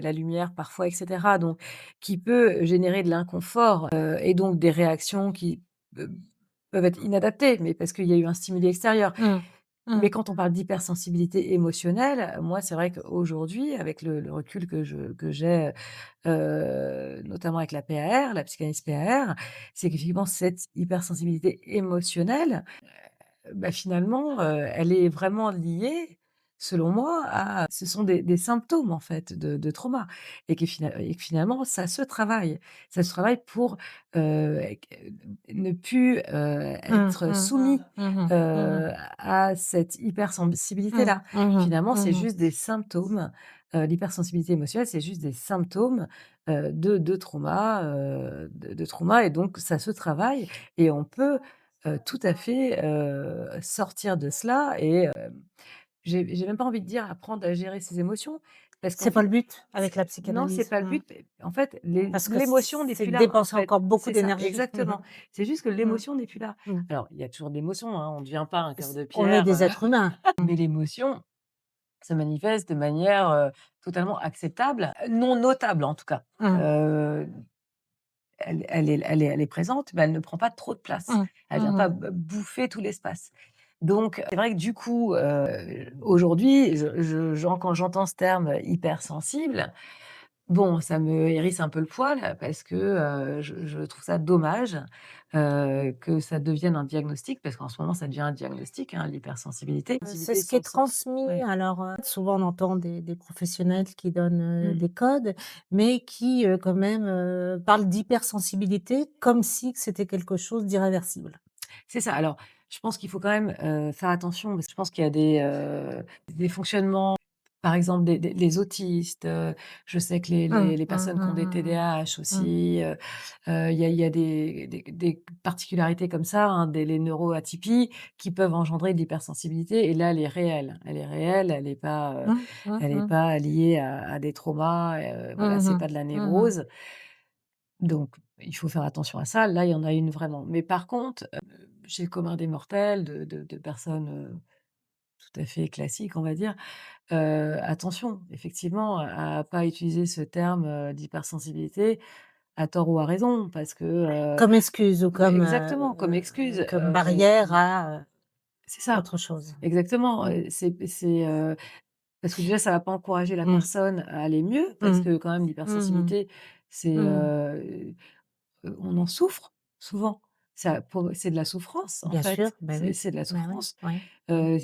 la lumière parfois et cetera, donc qui peut générer de l'inconfort, et donc des réactions qui, heu, peuvent être inadaptées, mais parce qu'il y a eu un stimuli extérieur. Mmh. Mmh. Mais quand on parle d'hypersensibilité émotionnelle, moi, c'est vrai qu'aujourd'hui, avec le recul que j'ai, notamment avec la PAR, la psychanalyse PAR, c'est qu'effectivement cette hypersensibilité émotionnelle, bah, finalement, elle est vraiment liée, selon moi, à ce sont des symptômes, en fait, de trauma et que finalement ça se travaille. Ça se travaille pour, q ne plus, Mmh. être Mmh. soumis, Mmh. Mmh. à cette Mmh. hypersensibilité-là. Mmh. Finalement, c'est Mmh. juste des symptômes, l'hypersensibilité émotionnelle, c'est juste des symptômes, de trauma, de trauma et donc ça se travaille et on peut, tout à fait, sortir de cela et j'ai même pas envie de dire apprendre à gérer ses émotions parce qu'en C'est pas le fait, but avec c'est la non, c'est psychanalyse. pas le Mmh. but. En fait, Parce que l'émotion n'est c'est plus là, en dépenser fait. encore beaucoup C'est ça, d'énergie. Mmh mh. exactement. C'est juste que Mmh. l'émotion n'est plus là. Mmh. Alors, il y a toujours de l'émotion, hein, on ne devient pas un cœur de On est pierre, des êtres humains. Mmh. mais l'émotion se manifeste de manière, totalement acceptable, non notable en tout cas. Mmh. Heu elle est présente, mais elle ne prend pas trop de place. Mmh. Elle vient pas Mmh. bouffer tout l'espace. Donc c'est vrai que du coup, aujourd'hui, quand j'entends ce terme hypersensible, bon, ça me hérisse un peu le poil parce que, je trouve ça dommage, que ça devienne un diagnostic parce qu'en ce moment ça devient un diagnostic, hein, l'hypersensibilité. C'est Sensibilité ce qui est sans sans transmis. ouais. Alors, souvent on entend des professionnels qui donnent, Mmh. des codes, mais qui, quand même, parlent d'hypersensibilité comme si que c'était quelque chose d'irréversible. C'est ça. Alors, je pense qu'il faut quand même, faire attention parce que je pense qu'il y a des fonctionnements, par exemple des les autistes, je sais que Mmh, les mmh, personnes qui ont des mmh, TDAH mmh, mmh. aussi, il y a des particularités comme ça, hein, les neuroatypies qui peuvent engendrer de l'hypersensibilité et là, elle est réelle. Elle est réelle, Mmh, mmh, elle est mmh. pas liée à des traumas, voilà, Mmh c'est mh. pas de la Mmh mh. névrose. Donc il faut faire attention à ça. Là, il y en a une vraiment. Mais par contre, chez le commun des mortels, de personnes, tout à fait classiques, on va dire, attention, effectivement, à pas utiliser ce terme, d'hypersensibilité à tort ou à raison parce que, Comme excuse ou exactement, comme excuse, comme barrière à, c'est ça, autre chose. exactement, Mmh. parce que déjà ça va pas encourager la Mmh. personne à aller mieux parce Mmh. que quand même Mmh mh. l'hypersensibilité, c'est, Mmh. on en souffre souvent. C'est de la souffrance en Bien sûr, fait, bah oui. c'est de la Bah oui, souffrance. oui. Mmh.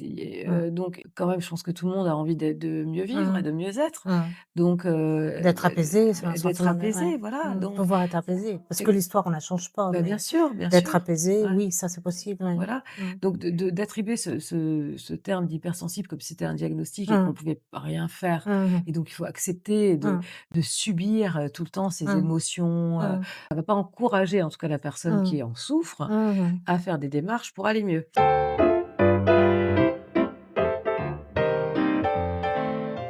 Mmh. Donc quand même, je pense que tout le monde a envie de mieux vivre et Mmh. de mieux être. Mmh. Donc D'être apaisé, c'est un d'être sentiment de ouais. apaisé, voilà, donc Pouvoir être apaisé. Parce que et l'histoire, on la change pas, bah, mais bien d'être sûr, apaisé, ouais. oui, ça c'est possible, oui. Voilà, Mmh. donc d'attribuer ce terme d'hypersensible comme si c'était un diagnostic et qu'on Mmh. pouvait rien faire Mmh mh. et donc il faut accepter Mmh. de subir, tout le temps ces Mmh. émotions, Mmh. ça va pas encourager en tout cas la personne Mmh. qui en souffre Mmh mh. à faire des démarches pour aller mieux.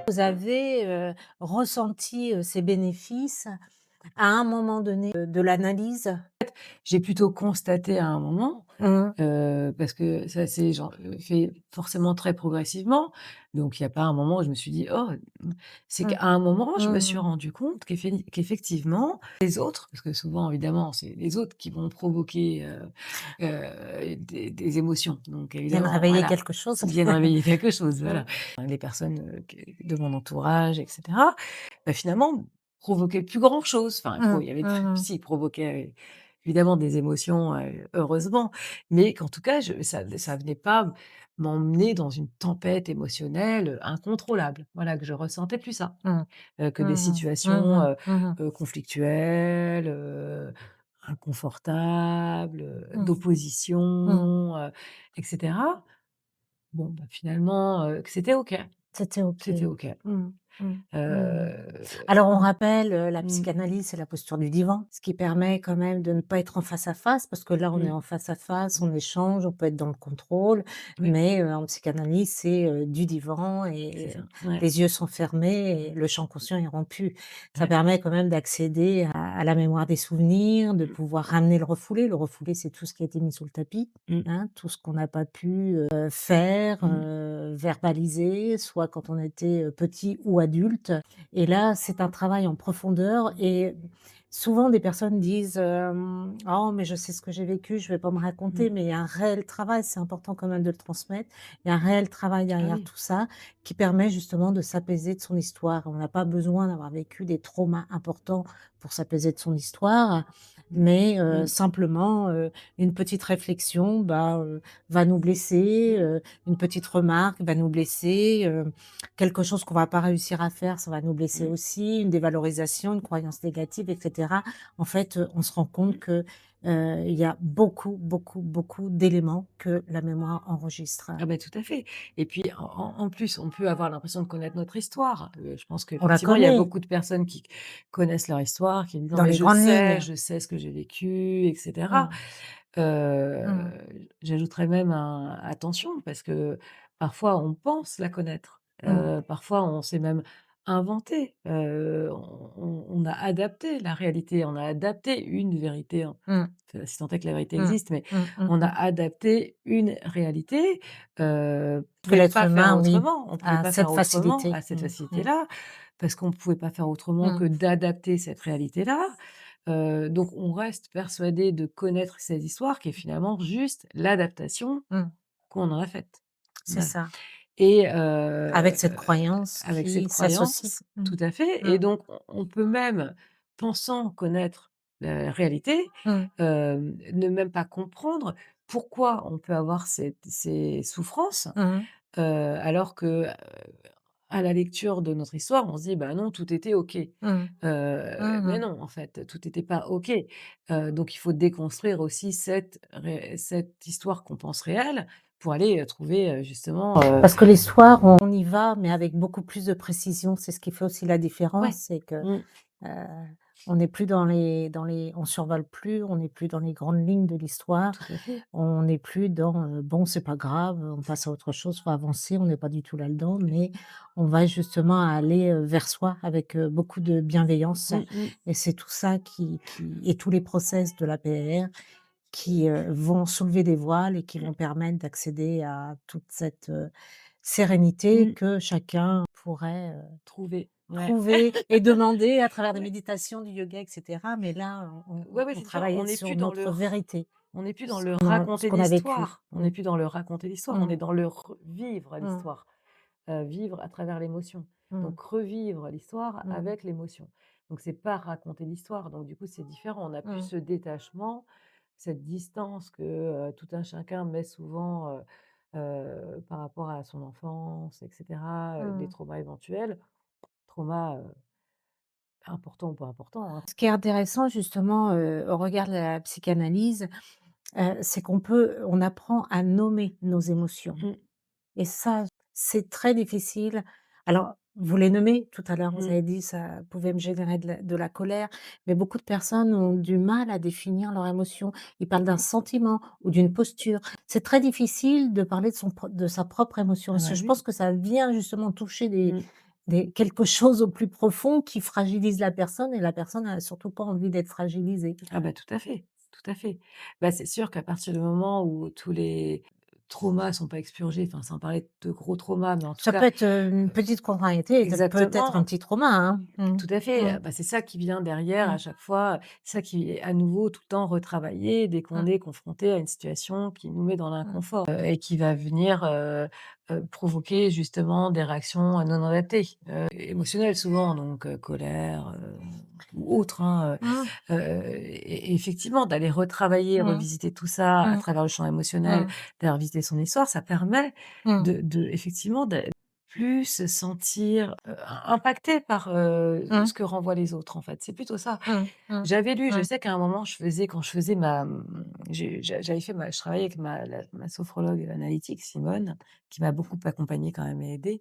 Vous avez, ressenti, ces bénéfices, À un moment donné, de l'analyse? J'ai plutôt constaté à un moment, Mmh. parce que ça s'est fait forcément très progressivement. Donc il y a pas un moment où je me suis dit: «Oh!» c'est Mmh. qu'à un moment, je me suis Mmh. rendu compte qu'effectivement, les autres, parce que souvent évidemment, c'est les autres qui vont provoquer, des émotions. Donc Viennent évidemment, réveiller voilà, quelque chose. viennent réveiller quelque chose, Mmh. voilà. Les personnes, de mon entourage et cetera, bah, finalement, provoquaient plus grand chose. Enfin, Mmh. il y avait plus Mmh. si, provoquaient évidemment des émotions, heureusement, mais qu'en tout cas, ça venait pas m'emmener dans une tempête émotionnelle, incontrôlable. Voilà, que je ressentais plus ça, Mmh. que des Mmh mh. Mmh situations, mh. Mmh. conflictuelles, inconfortables, Mmh. Mmh. d'opposition, et cetera. Bon, bah, finalement, que c'était OK. C'était OK. C'était OK. Mmh. Mmh. Mmh. Alors on Mmh, rappelle, la mmh, psychanalyse, c'est la posture du divan, ce qui permet quand même de ne pas être en face à face, parce que là, on est mmh, en face à face, mmh, on échange, on peut être dans le contrôle, oui, mais en psychanalyse, c'est, du divan c'est et ça. Ouais, les yeux sont fermés et le champ conscient est rompu. Ça ouais. permet quand même d'accéder à la mémoire des souvenirs, de Mmh, pouvoir ramener le refoulé. Le refoulé, c'est tout ce qui a été mis sous le tapis, mmh, hein, tout ce qu'on n'a pas pu, faire, mmh, verbaliser, soit quand on était, petit ou adulte. Et là, c'est un travail en profondeur et souvent des personnes disent, «Oh mais je sais ce que j'ai vécu, je vais pas me raconter», mmh. mais il y a un réel travail, c'est important quand même de le transmettre. Il y a un réel travail Ah derrière oui. tout ça qui permet justement de s'apaiser de son histoire. On n'a pas besoin d'avoir vécu des traumas importants pour s'apaiser de son histoire, Mmh, mais mmh, simplement, une petite réflexion, va nous blesser, mmh, une petite remarque va nous blesser, quelque chose qu'on va pas réussir à faire, ça va nous blesser mmh, aussi, une dévalorisation, une croyance négative et cetera. En fait, on se rend compte mmh. que, il y a beaucoup, beaucoup, beaucoup d'éléments que la mémoire enregistre. Ah bah, tout à fait et puis en plus, on peut avoir l'impression de connaître notre histoire. Je pense On la qu'effectivement, il y a connaît beaucoup de personnes qui connaissent leur histoire, qui me disent: «Non dans mais les grandes lignes. je sais ce que j'ai vécu et cetera». Mmh. Heu, Mmh. J'ajouterais même un attention parce que parfois on pense la connaître, Mmh. parfois on s'est même inventé, on a adapté la réalité, on a adapté une vérité, hein, Mmh. si tant est que la vérité Mmh. existe, mais Mmh. Mmh on a mh. adapté une réalité, on Que pouvait l'être pas faire humain, oui, autrement, on pouvait a pas cette faire autrement facilité. à cette Mmh. Mmh. facilité-là, parce qu'on pouvait pas faire autrement Mmh. que d'adapter cette réalité-là. Donc on reste persuadé de connaître cette histoire qui est finalement juste l'adaptation Mmh. qu'on en a faite. C'est Voilà ça. et Avec cette croyance avec cette qui s'associe. croyance Mmh. tout à fait et Mmh. donc on peut même, pensant connaître la réalité, Mmh. ne même pas comprendre pourquoi on peut avoir ces souffrances, Mmh mh. alors que, à la lecture de notre histoire, on se dit: «Bah non, tout était OK». Mmh. Mmh Mais mh. non, en fait, tout n'était pas OK. Donc il faut déconstruire aussi cette histoire qu'on pense réelle pour aller, trouver, justement, Parce que les soirs, on y va, mais avec beaucoup plus de précision. C'est ce qui fait aussi la différence, ouais. c'est que, Mmh, heu, on n'est plus dans les on survole plus, on n'est plus dans les grandes lignes de l'histoire. tout à fait. On n'est plus dans, «Bon, c'est pas grave, on passe à autre chose, faut avancer». On n'est pas du tout là-dedans, mais on va justement aller, vers soi avec, beaucoup de bienveillance Mmh mh. et c'est tout ça qui et tous les process de la PNR qui, vont soulever des voiles et qui vont permettre d'accéder à toute cette, sérénité Mmh. que chacun pourrait, Trouver, ouais. trouver et demander à travers des Ouais. méditations, du yoga et cetera. Mais là, Ouais, ouais, on c'est différent. travaillait sur notre vérité, On n'est plus dans ce le ce raconter qu'on a vécu. l'histoire. On n'est plus dans le raconter l'histoire, on Mmh. est dans le revivre Mmh. l'histoire, vivre à travers l'émotion. Mmh. Donc revivre l'histoire Mmh. avec l'émotion. Donc c'est pas raconter l'histoire, donc du coup, c'est différent. On a plus Mmh. ce détachement, cette distance que, tout un chacun met souvent, par rapport à son enfance et cetera, des Mmh. traumas éventuels, traumas, importants ou pas importants, hein. Ce qui est intéressant justement, au regard de la psychanalyse, c'est on apprend à nommer nos émotions. Mmh, Et ça, c'est très difficile. Alors, vous les nommez tout à l'heure, vous mmh, avez dit: «Ça pouvait me générer de la colère», mais beaucoup de personnes ont du mal à définir leur émotion. Ils parlent d'un sentiment ou d'une posture. C'est très difficile de parler de sa propre émotion. ah Parce que bah je oui. pense que ça vient justement toucher des Mmh. quelque chose au plus profond qui fragilise la personne et la personne a surtout pas envie d'être fragilisée. Ah bah, tout à fait, tout à fait. Bah, c'est sûr qu'à partir du moment où tous les traumas sont pas expurgés, enfin, sans parler de gros traumas, mais en tout Ça cas peut être, une petite contrariété, peut-être un exactement. petit trauma, hein. Mmh. Tout à fait, Mmh. bah, c'est ça qui vient derrière à Mmh. chaque fois, c'est ça qui est à nouveau tout le temps retravaillé dès qu'on Mmh. est confronté à une situation qui nous met dans Mmh. l'inconfort, et qui va venir, provoquer justement des réactions, non adaptées, émotionnelles souvent donc colère, ou autre, hein, Mmh. et effectivement d'aller retravailler, Mmh. revisiter tout ça à Mmh. travers le champ émotionnel, Mmh. d'aller revisiter son histoire, ça permet Mmh. de effectivement plus se sentir, impacté par, Mmh. ce que renvoient les autres, en fait. C'est plutôt ça. Mmh. Mmh. J'avais lu, je Mmh. sais qu'à un moment, quand je faisais j'avais fait je travaillais avec ma sophrologue analytique Simone, qui m'a beaucoup accompagnée quand même et aidée.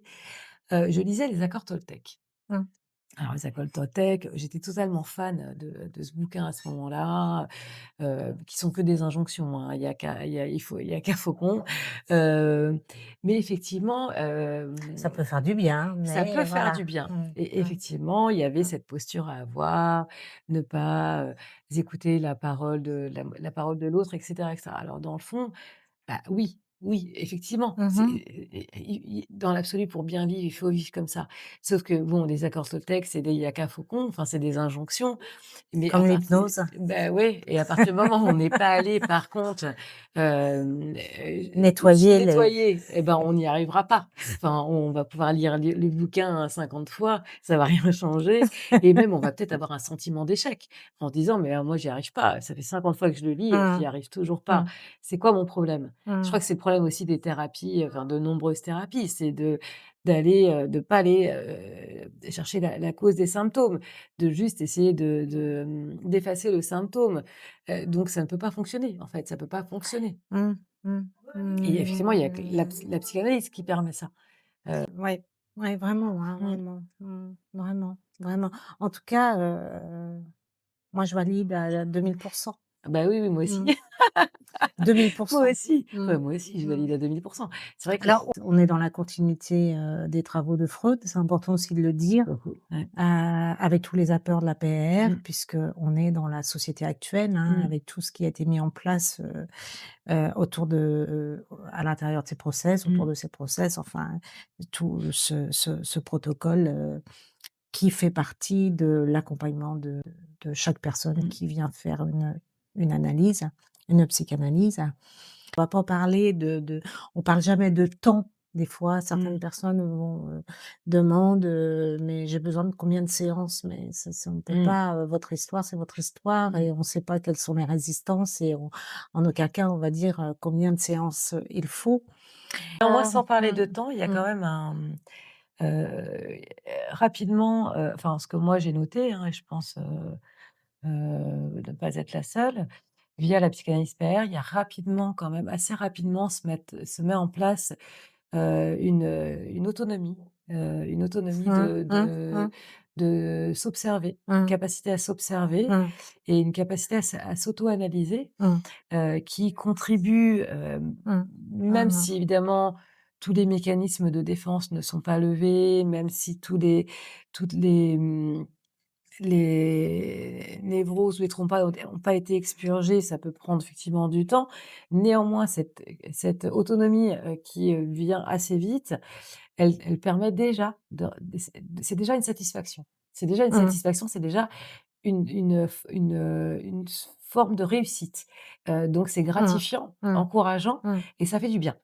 Je lisais les accords Toltec. Mmh. Alors les accords Toltec, j'étais totalement fan de ce bouquin à ce moment-là, qui sont que des injonctions, hein. Il y a qu'à Faucon, heu, mais effectivement, Ça peut faire du bien, ça peut mais faire voilà. du bien Mmh. et Mmh. effectivement, il y avait Mmh. cette posture à avoir, ne pas, écouter la parole de l'autre et cetera. Alors dans le fond, bah, oui, oui, effectivement, Mmh c'est mh. i dans l'absolu, pour bien vivre, il faut vivre comme ça. Sauf que bon, les accords Toltec, c'est des yaka faucons, enfin, c'est des injonctions, mais à Comme partir l'hypnose. bah, ouais et à partir du moment où on n'est pas allé par contre, Nettoyer les nettoyer et ben, on n'y arrivera pas. Enfin, on va pouvoir lire le bouquin 50 fois, ça va rien changer et même on va peut-être avoir un sentiment d'échec en se disant: «Mais moi, j'y arrive pas, ça fait 50 fois que je le lis et j'y mmh. arrive toujours pas. Mmh. C'est quoi mon problème?» Je Mmh. crois que c'est le problème aussi des thérapies, enfin de nombreuses thérapies, c'est d'aller, de pas aller, chercher la cause des symptômes, de juste essayer d'effacer le symptôme, donc ça ne peut pas fonctionner, en fait, ça peut pas fonctionner Mmh. Mmh. et effectivement, il y a que Mmh. la psychanalyse qui permet ça. Ouais, ouais, vraiment, hein, Mmh. vraiment. Mmh. Vraiment, vraiment. En tout cas, moi je valide à 2000. Bah, oui, oui, moi aussi. Mmh. 2000. Moi aussi. Mmh. Ouais, moi aussi, je Mmh. valide à 2000. C'est vrai que Alors, on est dans la continuité, des travaux de Freud, c'est important aussi de le dire, ouais. avec tous les apports de la PNR, Mmh. puisqu'on est dans la société actuelle, hein, Mmh. avec tout ce qui a été mis en place, autour de, à l'intérieur de ces process, autour Mmh. de ces process, enfin, tout ce protocole, qui fait partie de l'accompagnement de chaque personne Mmh. qui vient faire une analyse, une psychanalyse. On va pas parler on parle jamais de temps. Des fois, certaines Mmh. personnes vont, demandent, «Mais j'ai besoin de combien de séances?» Mais ça on peut Mmh. pas, votre histoire, c'est votre histoire Mmh. et on sait pas quelles sont les résistances et en aucun cas on va dire, combien de séances, il faut. Néanmoins, sans parler de Mmh, temps, il y a quand mmh, même rapidement, enfin, ce que moi j'ai noté, hein, et je pense, ne pas être la seule, via la psychanalyse PR, il y a rapidement quand même, assez rapidement se met en place, une autonomie mmh, mmh, mmh, de s'observer, une mmh, capacité à s'observer mmh, et une capacité à s'auto-analyser, mmh, qui contribue, mmh, même mmh, si évidemment tous les mécanismes de défense ne sont pas levés, même si toutes les névroses ou les traumas ont pas été expurgés, ça peut prendre effectivement du temps. Néanmoins, cette autonomie, qui, vient assez vite, elle permet déjà c'est déjà une satisfaction. C'est déjà une mmh, satisfaction, c'est déjà une forme de réussite. Donc c'est mmh, gratifiant, mmh, encourageant mmh, et ça fait du bien.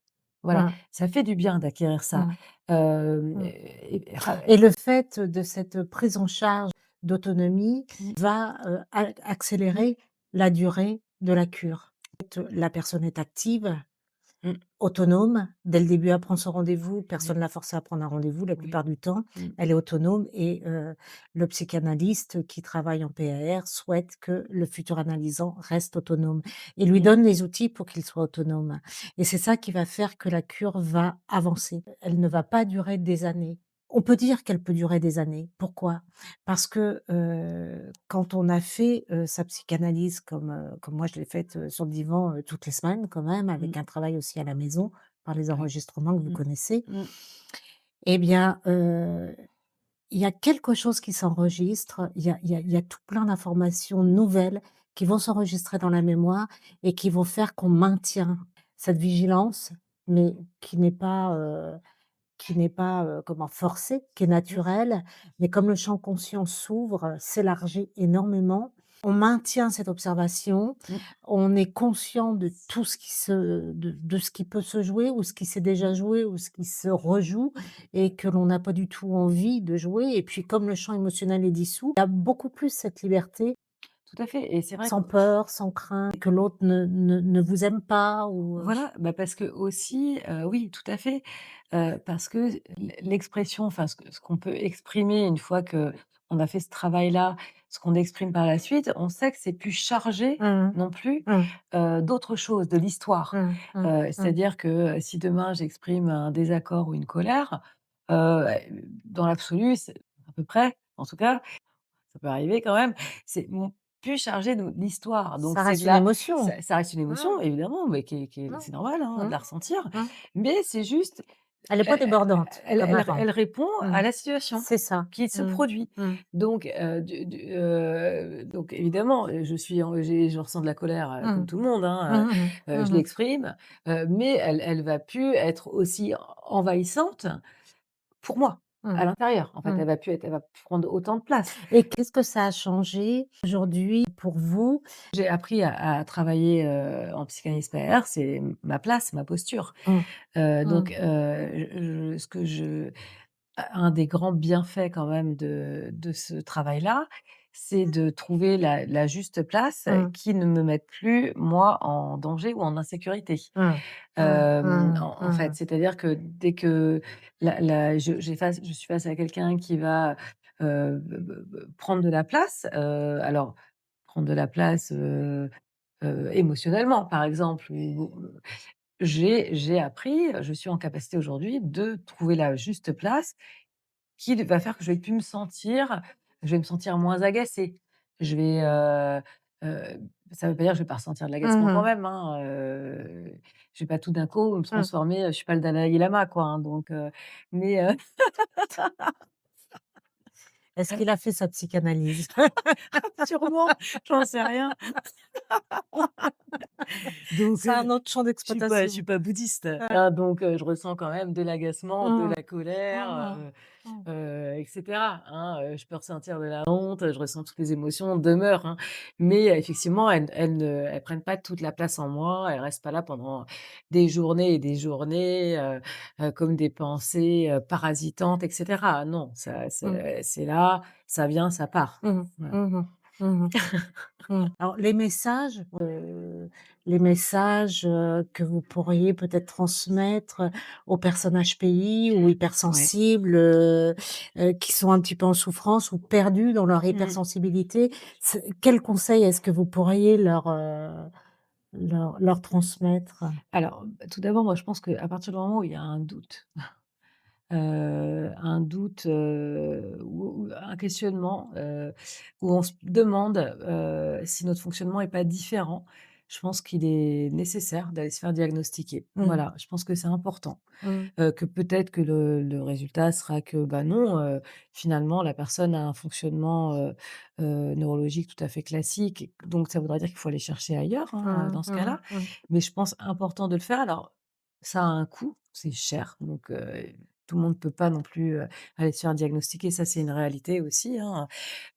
Voilà, mmh, ça fait du bien d'acquérir ça. mmh, mmh. Et ra Et le fait de cette prise en charge d'autonomie mmh, va, mmh, accélérer la durée de la cure. La personne est active, mmh, autonome, dès le début elle prend son rendez-vous, personne oui, ne l'a forcée à prendre un rendez-vous la oui, plupart du temps, mmh, elle est autonome et le psychanalyste qui travaille en PAR souhaite que le futur analysant reste autonome et lui mmh. donne les outils pour qu'il soit autonome et c'est ça qui va faire que la cure va avancer. Elle ne va pas durer des années. On peut dire qu'elle peut durer des années. Pourquoi? Parce que, quand on a fait, sa psychanalyse comme moi je l'ai faite, sur le divan, toutes les semaines quand même, Mmh. avec un travail aussi à la maison par les Oui. enregistrements que vous Mmh. connaissez. Mmh. Eh bien, il y a quelque chose qui s'enregistre, il y a tout plein d'informations nouvelles qui vont s'enregistrer dans la mémoire et qui vont faire qu'on maintient cette vigilance, mais qui n'est pas, comment, forcée, qui est Mmh, naturelle, mais comme le champ conscient s'ouvre, s'élargit énormément, on maintient cette observation, mmh, on est conscient de tout ce qui se de ce qui peut se jouer ou ce qui s'est déjà joué ou ce qui se rejoue et que l'on n'a pas du tout envie de jouer et puis comme le champ émotionnel est dissous, il y a beaucoup plus cette liberté, tout à fait et c'est vrai que sans peur, sans crainte que l'autre ne vous aime pas ou, voilà, bah, parce que aussi, oui, tout à fait, parce que l'expression, enfin, ce qu'on peut exprimer une fois que on a fait ce travail-là, ce qu'on exprime par la suite, on sait que c'est plus chargé mmh, non plus, mmh, d'autres choses, de l'histoire. mmh, mmh, mmh. C'est-à-dire que, si demain j'exprime un désaccord ou une colère, dans l'absolu, c'est à peu près, en tout cas, ça peut arriver quand même, c'est plus chargé de l'histoire, donc Ça c'est de reste une la émotion. ça reste une Mmh, émotion évidemment, mais qui est mmh, c'est normal, hein, de mmh, la ressentir, mmh. mais c'est juste, Elle est pas débordante comme avant. elle répond Mmh. à la situation C'est ça. qui se Mmh. produit, Mmh. donc évidemment, je ressens de la colère, comme Mmh. tout le monde, hein, Mmh mh. je Mmh mh. l'exprime, mais elle va plus être aussi envahissante pour moi, Mmh. à l'intérieur. En fait, Mmh. elle va plus prendre autant de place. Et qu'est-ce que ça a changé aujourd'hui pour vous? J'ai appris travailler, en psychanalyse PNR, c'est ma place, ma posture. Mmh. Mmh. Donc je ce que je un des grands bienfaits quand même de ce travail-là, c'est de trouver la juste place, Mmh. qui ne me mette plus, moi, en danger ou en insécurité. Mmh. Mmh. Mmh. En fait, Mmh. c'est-à-dire que dès que je suis face à quelqu'un qui va, prendre de la place, alors prendre de la place, émotionnellement, par exemple, j'ai appris, je suis en capacité aujourd'hui de trouver la juste place qui va faire que je vais me sentir moins agacée. Je vais, ça veut pas dire que je vais pas ressentir de l'agacement quand Mmh. même, hein, je vais pas tout d'un coup me Mmh. transformer, je suis pas le Dalaï Lama quoi, hein, donc mais Est-ce qu'il a fait sa psychanalyse? sûrement, j'en sais rien. Donc C'est un autre champ je suis d'exploitation. pas bouddhiste, Ouais. hein, donc je ressens quand même de l'agacement, de Mmh. la colère, Mmh. Mmh. et cetera, hein, je peux ressentir de la honte, je ressens toutes les émotions, demeurent, hein, mais effectivement, elles prennent pas toute la place en moi, elles restent pas là pendant des journées et des journées, comme des pensées, parasitantes et cetera. Non, ça Mmh. c'est là, ça vient, ça part. Mmh. Voilà. Mmh. Mmh. Mmh. Alors les messages, que vous pourriez peut-être transmettre, aux personnes HPI ou Ouais. hypersensibles, qui sont un petit peu en souffrance ou perdues dans leur Mmh. hypersensibilité, quels conseils est-ce que vous pourriez leur transmettre? Alors, tout d'abord, moi, je pense qu'à partir du moment où il y a un doute, ou un questionnement, où on se demande, si notre fonctionnement est pas différent. Je pense qu'il est nécessaire d'aller se faire diagnostiquer. Mmh. Voilà, je pense que c'est important, Mmh. que peut-être que le résultat sera que, bah, non, finalement la personne a un fonctionnement, neurologique tout à fait classique, donc ça voudrait dire qu'il faut aller chercher ailleurs, hein, Mmh. dans ce Mmh. cas-là. Mmh. Mais je pense important de le faire. Alors, ça a un coût, c'est cher, donc tout le monde peut pas non plus, aller se faire diagnostiquer, ça c'est une réalité aussi, hein.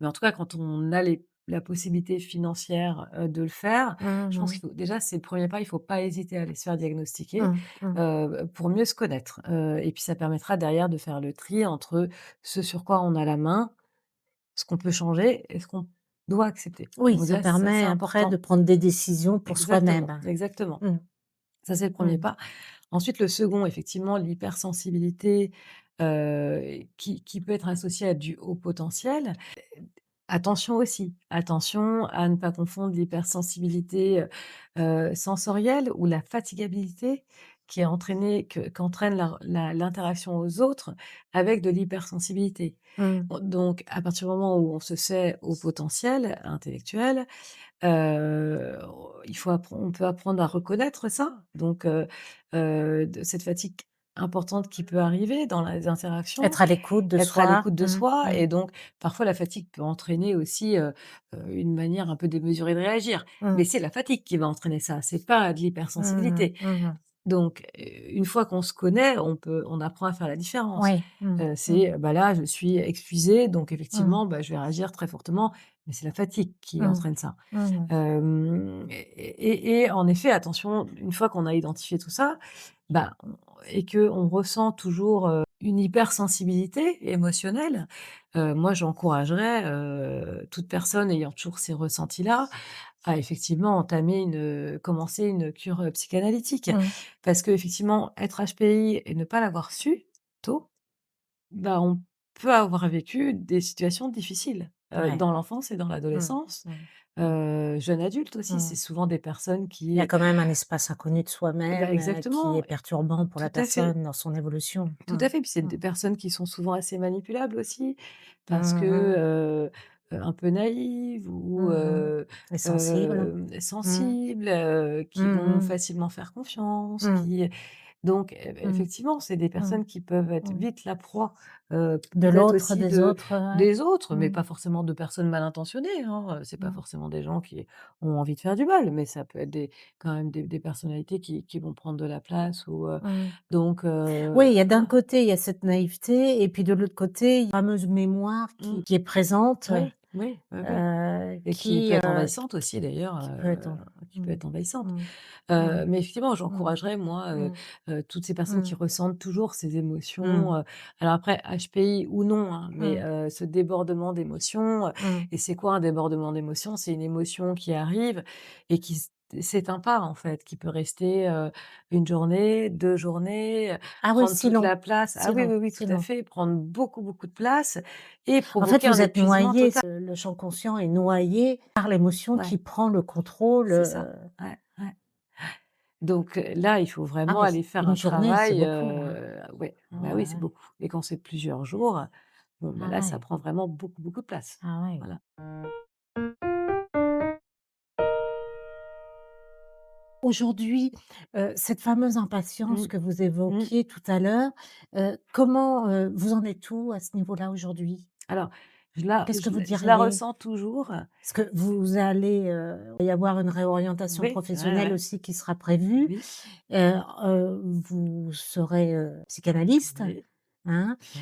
Mais en tout cas, quand on a la possibilité financière, de le faire, Mmh je pense mh. qu'il faut déjà c'est le premier pas, il faut pas hésiter à aller se faire diagnostiquer, Mmh. Mmh. pour mieux se connaître, et puis ça permettra derrière de faire le tri entre ce sur quoi on a la main, ce qu'on peut changer et ce qu'on doit accepter. Oui, Donc ça déjà ça permet c'est après de important. prendre des décisions pour Exactement, soi-même. exactement. Mmh. Ça c'est le premier Mmh. pas. Ensuite, le second, effectivement, l'hypersensibilité, qui peut être associée à du haut potentiel. Attention aussi, attention à ne pas confondre l'hypersensibilité, sensorielle ou la fatigabilité qui est entraînée qu'entraîne l'interaction aux autres avec de l'hypersensibilité. Mmh. Donc à partir du moment où on se sait au potentiel intellectuel, il faut on peut apprendre à reconnaître ça. Donc de cette fatigue importante qui peut arriver dans les interactions, Être à l'écoute de être à soi. l'écoute de Mmh. soi Mmh. et donc parfois la fatigue peut entraîner aussi, une manière un peu démesurée de réagir. Mmh. Mais c'est la fatigue qui va entraîner ça, c'est pas de Mmh l'hypersensibilité. mh. Mmh. Donc, une fois qu'on se connaît, on apprend à faire la différence. Oui. Mmh. Mmh. C'est, bah, là, je suis épuisée, donc Mmh. effectivement, bah, je vais réagir très fortement, mais c'est la fatigue qui Mmh. entraîne ça. Mmh. Et en effet, attention, une fois qu'on a identifié tout ça, bah, on et qu'on ressent toujours, une hypersensibilité émotionnelle, moi j'encouragerais, toute personne ayant toujours ces ressentis-là à effectivement entamer commencer une cure, psychanalytique. Mmh. Parce qu'effectivement, être HPI et ne pas l'avoir su tôt, bah, on peut avoir vécu des situations difficiles, Ouais. dans l'enfance et dans Mmh. l'adolescence. Mmh. Jeune adulte aussi, Mmh. c'est souvent des personnes Il y a qui quand même un espace inconnu de bah, soi-même, qui exactement, est perturbant pour tout la à fait, personne dans son évolution. tout Mmh. à fait. Puis c'est Mmh. des personnes qui sont souvent assez manipulables aussi, parce que, Mmh mh. un peu naïves ou, Mmh. Et sensible. Mmh. sensibles, qui Mmh vont mh. facilement faire confiance, Mmh. qui donc Mmh. effectivement, c'est des Mmh. personnes qui peuvent être Mmh. vite la proie, De peut-être l'autre, aussi des autres, ouais. des autres, mais Mmh. pas forcément de personnes mal intentionnées, hein, c'est pas Mmh. forcément des gens qui ont envie de faire du mal, mais ça peut être quand même des personnalités qui vont prendre de la place ou, Mmh. donc Oui, il y a d'un voilà. côté, il y a cette naïveté et puis de l'autre côté, il y a la fameuse mémoire Mmh. qui est présente, Oui, oui, oui, oui et qui peut qui, être envahissante aussi d'ailleurs, qui peut être en qui peut mmh. être envahissante. Mmh. Mmh. Mais effectivement, Mmh. j'encouragerais moi, Mmh. toutes ces personnes Mmh. qui ressentent toujours ces Mmh. émotions, alors après HPI ou non, hein, mais Mmh. ce débordement d'émotions, Mmh. et c'est quoi un débordement d'émotions? C'est une émotion qui arrive et qui s'éteint pas en fait, qui peut rester, 1 journée, 2 journées, Ah oui, prendre si toute long, la place. Ah si oui, long, oui, oui, tout si à long. fait, prendre beaucoup, beaucoup de place et En fait, provoquer un vous êtes épuisement noyé, total. le champ conscient est noyé par l'émotion Ouais, qui prend le contrôle, c'est ça. Ouais, ouais. Donc là, il faut ah vraiment oui, aller c'est faire un 1 journée, c'est travail, beaucoup, hein. ouais, Ouais, bah, oui, c'est ouais. beaucoup et quand c'est plusieurs jours, bon, bah, Ah là, ça ouais, prend vraiment beaucoup, beaucoup de place. ah ouais. Voilà. Aujourd'hui, cette fameuse impatience Mmh. que vous Mmh. évoquiez tout à l'heure, comment, vous en êtes où à ce niveau-là aujourd'hui? Alors, Qu'est-ce que vous je la diriez? ressens toujours. Parce que vous allez, il va y avoir une réorientation Oui, ouais, professionnelle ouais. aussi qui sera prévue. Oui, Vous serez, psychanalyste, oui. hein? Mmh.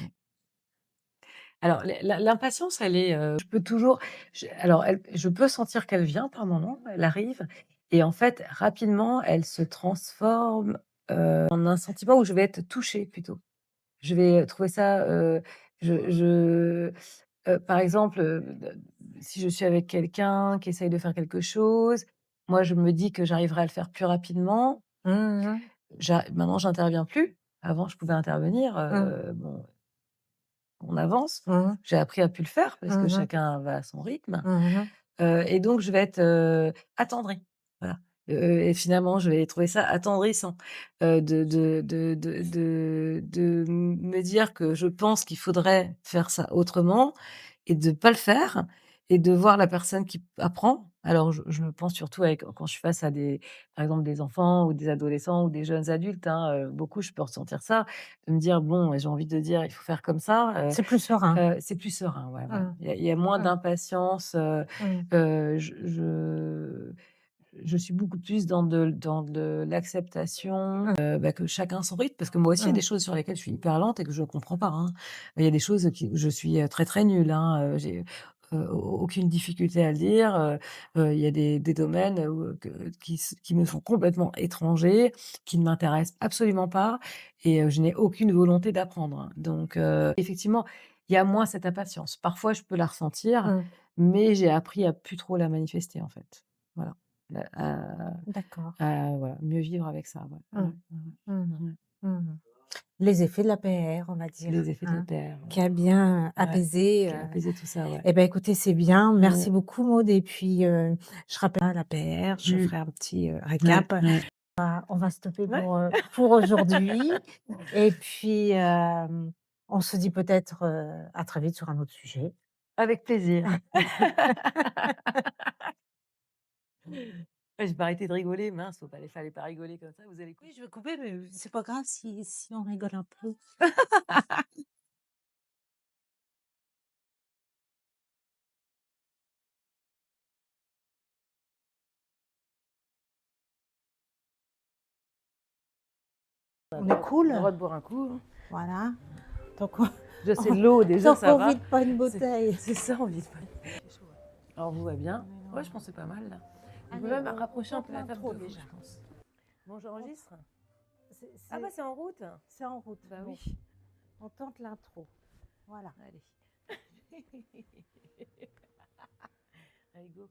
Alors l'impatience, elle est, je peux toujours alors je peux sentir qu'elle vient par moment, elle arrive et en fait, rapidement, elle se transforme, en un sentiment où je vais être touchée plutôt. Je vais trouver ça, par exemple, si je suis avec quelqu'un qui essaye de faire quelque chose, moi je me dis que j'arriverai à le faire plus rapidement. Mmh mh. Maintenant j'interviens plus. Avant je pouvais intervenir, Mmh. bon, on avance. Mmh mh. J'ai appris à plus le faire parce que Mmh mh. chacun va à son rythme, Mmh mh. et donc je vais être, attendrie. Voilà, et finalement je vais trouver ça attendrissant, de me dire que je pense qu'il faudrait faire ça autrement et de pas le faire et de voir la personne qui apprend. Alors je le pense surtout avec quand je suis face à par exemple des enfants ou des adolescents ou des jeunes adultes, hein, beaucoup je peux ressentir ça, de me dire: «Bon, j'ai envie de dire: "Il faut faire comme ça", C'est plus serein. c'est plus serein, ouais, voilà. Mmh. Il y a moins Mmh. d'impatience, Mmh. je suis beaucoup plus dans de l'acceptation, Mmh. bah, que chacun son rythme, parce que moi aussi, il y a Mmh. des choses sur lesquelles je suis hyper lente et que je ne comprends pas, hein. Il y a des choses où je suis, très, très nulle, hein, j'ai, aucune difficulté à le dire, il y a des domaines, qui me sont complètement étrangers, qui ne m'intéressent absolument pas et je n'ai aucune volonté d'apprendre, hein. Donc effectivement, il y a moins cette impatience. Parfois, je peux la ressentir, Mmh. mais j'ai appris à plus trop la manifester, en fait. Voilà. D'accord. Voilà, mieux vivre avec ça, ouais. Ouais, Mmh. ouais, ouais. Mmh mh. Ouais. Mmh. Les effets de la PR, on va dire, Les effets de la hein, PR, qui a bien ouais. Ouais, apaisé, qui a apaisé tout ça, ouais. et bah, écoutez, c'est bien. Merci Ouais. beaucoup Maud et puis, je rappelle la PR, je Mmh. ferai un petit, Ouais, récap. ouais. On va stopper Ouais, pour aujourd'hui et puis, on se dit peut-être, à très vite sur un autre sujet. avec plaisir. j'ai pas arrêté de rigoler, mince, fallait pas rigoler comme ça, vous allez Oui, couper. je vais couper, mais c'est pas grave si on rigole un peu. On est On a le cool? droit de boire un coup, hein. Voilà. Donc on Déjà, c'est de l'eau, déjà, tant ça qu'on va. vide pas une C'est bouteille. c'est ça, on vit pas. C'est chaud, ouais. Alors, vous va bien? On est Ouais, loin. je pense que c'est pas mal, là. On peut Allez, même on rapprocher un tente peu la table l'intro de vous, déjà. je pense. Bon, On j'enregistre? c'est Ah bah, c'est c'est en route? c'est en route. Bah Bon, oui. on tente l'intro. Voilà. Allez. Allez, go.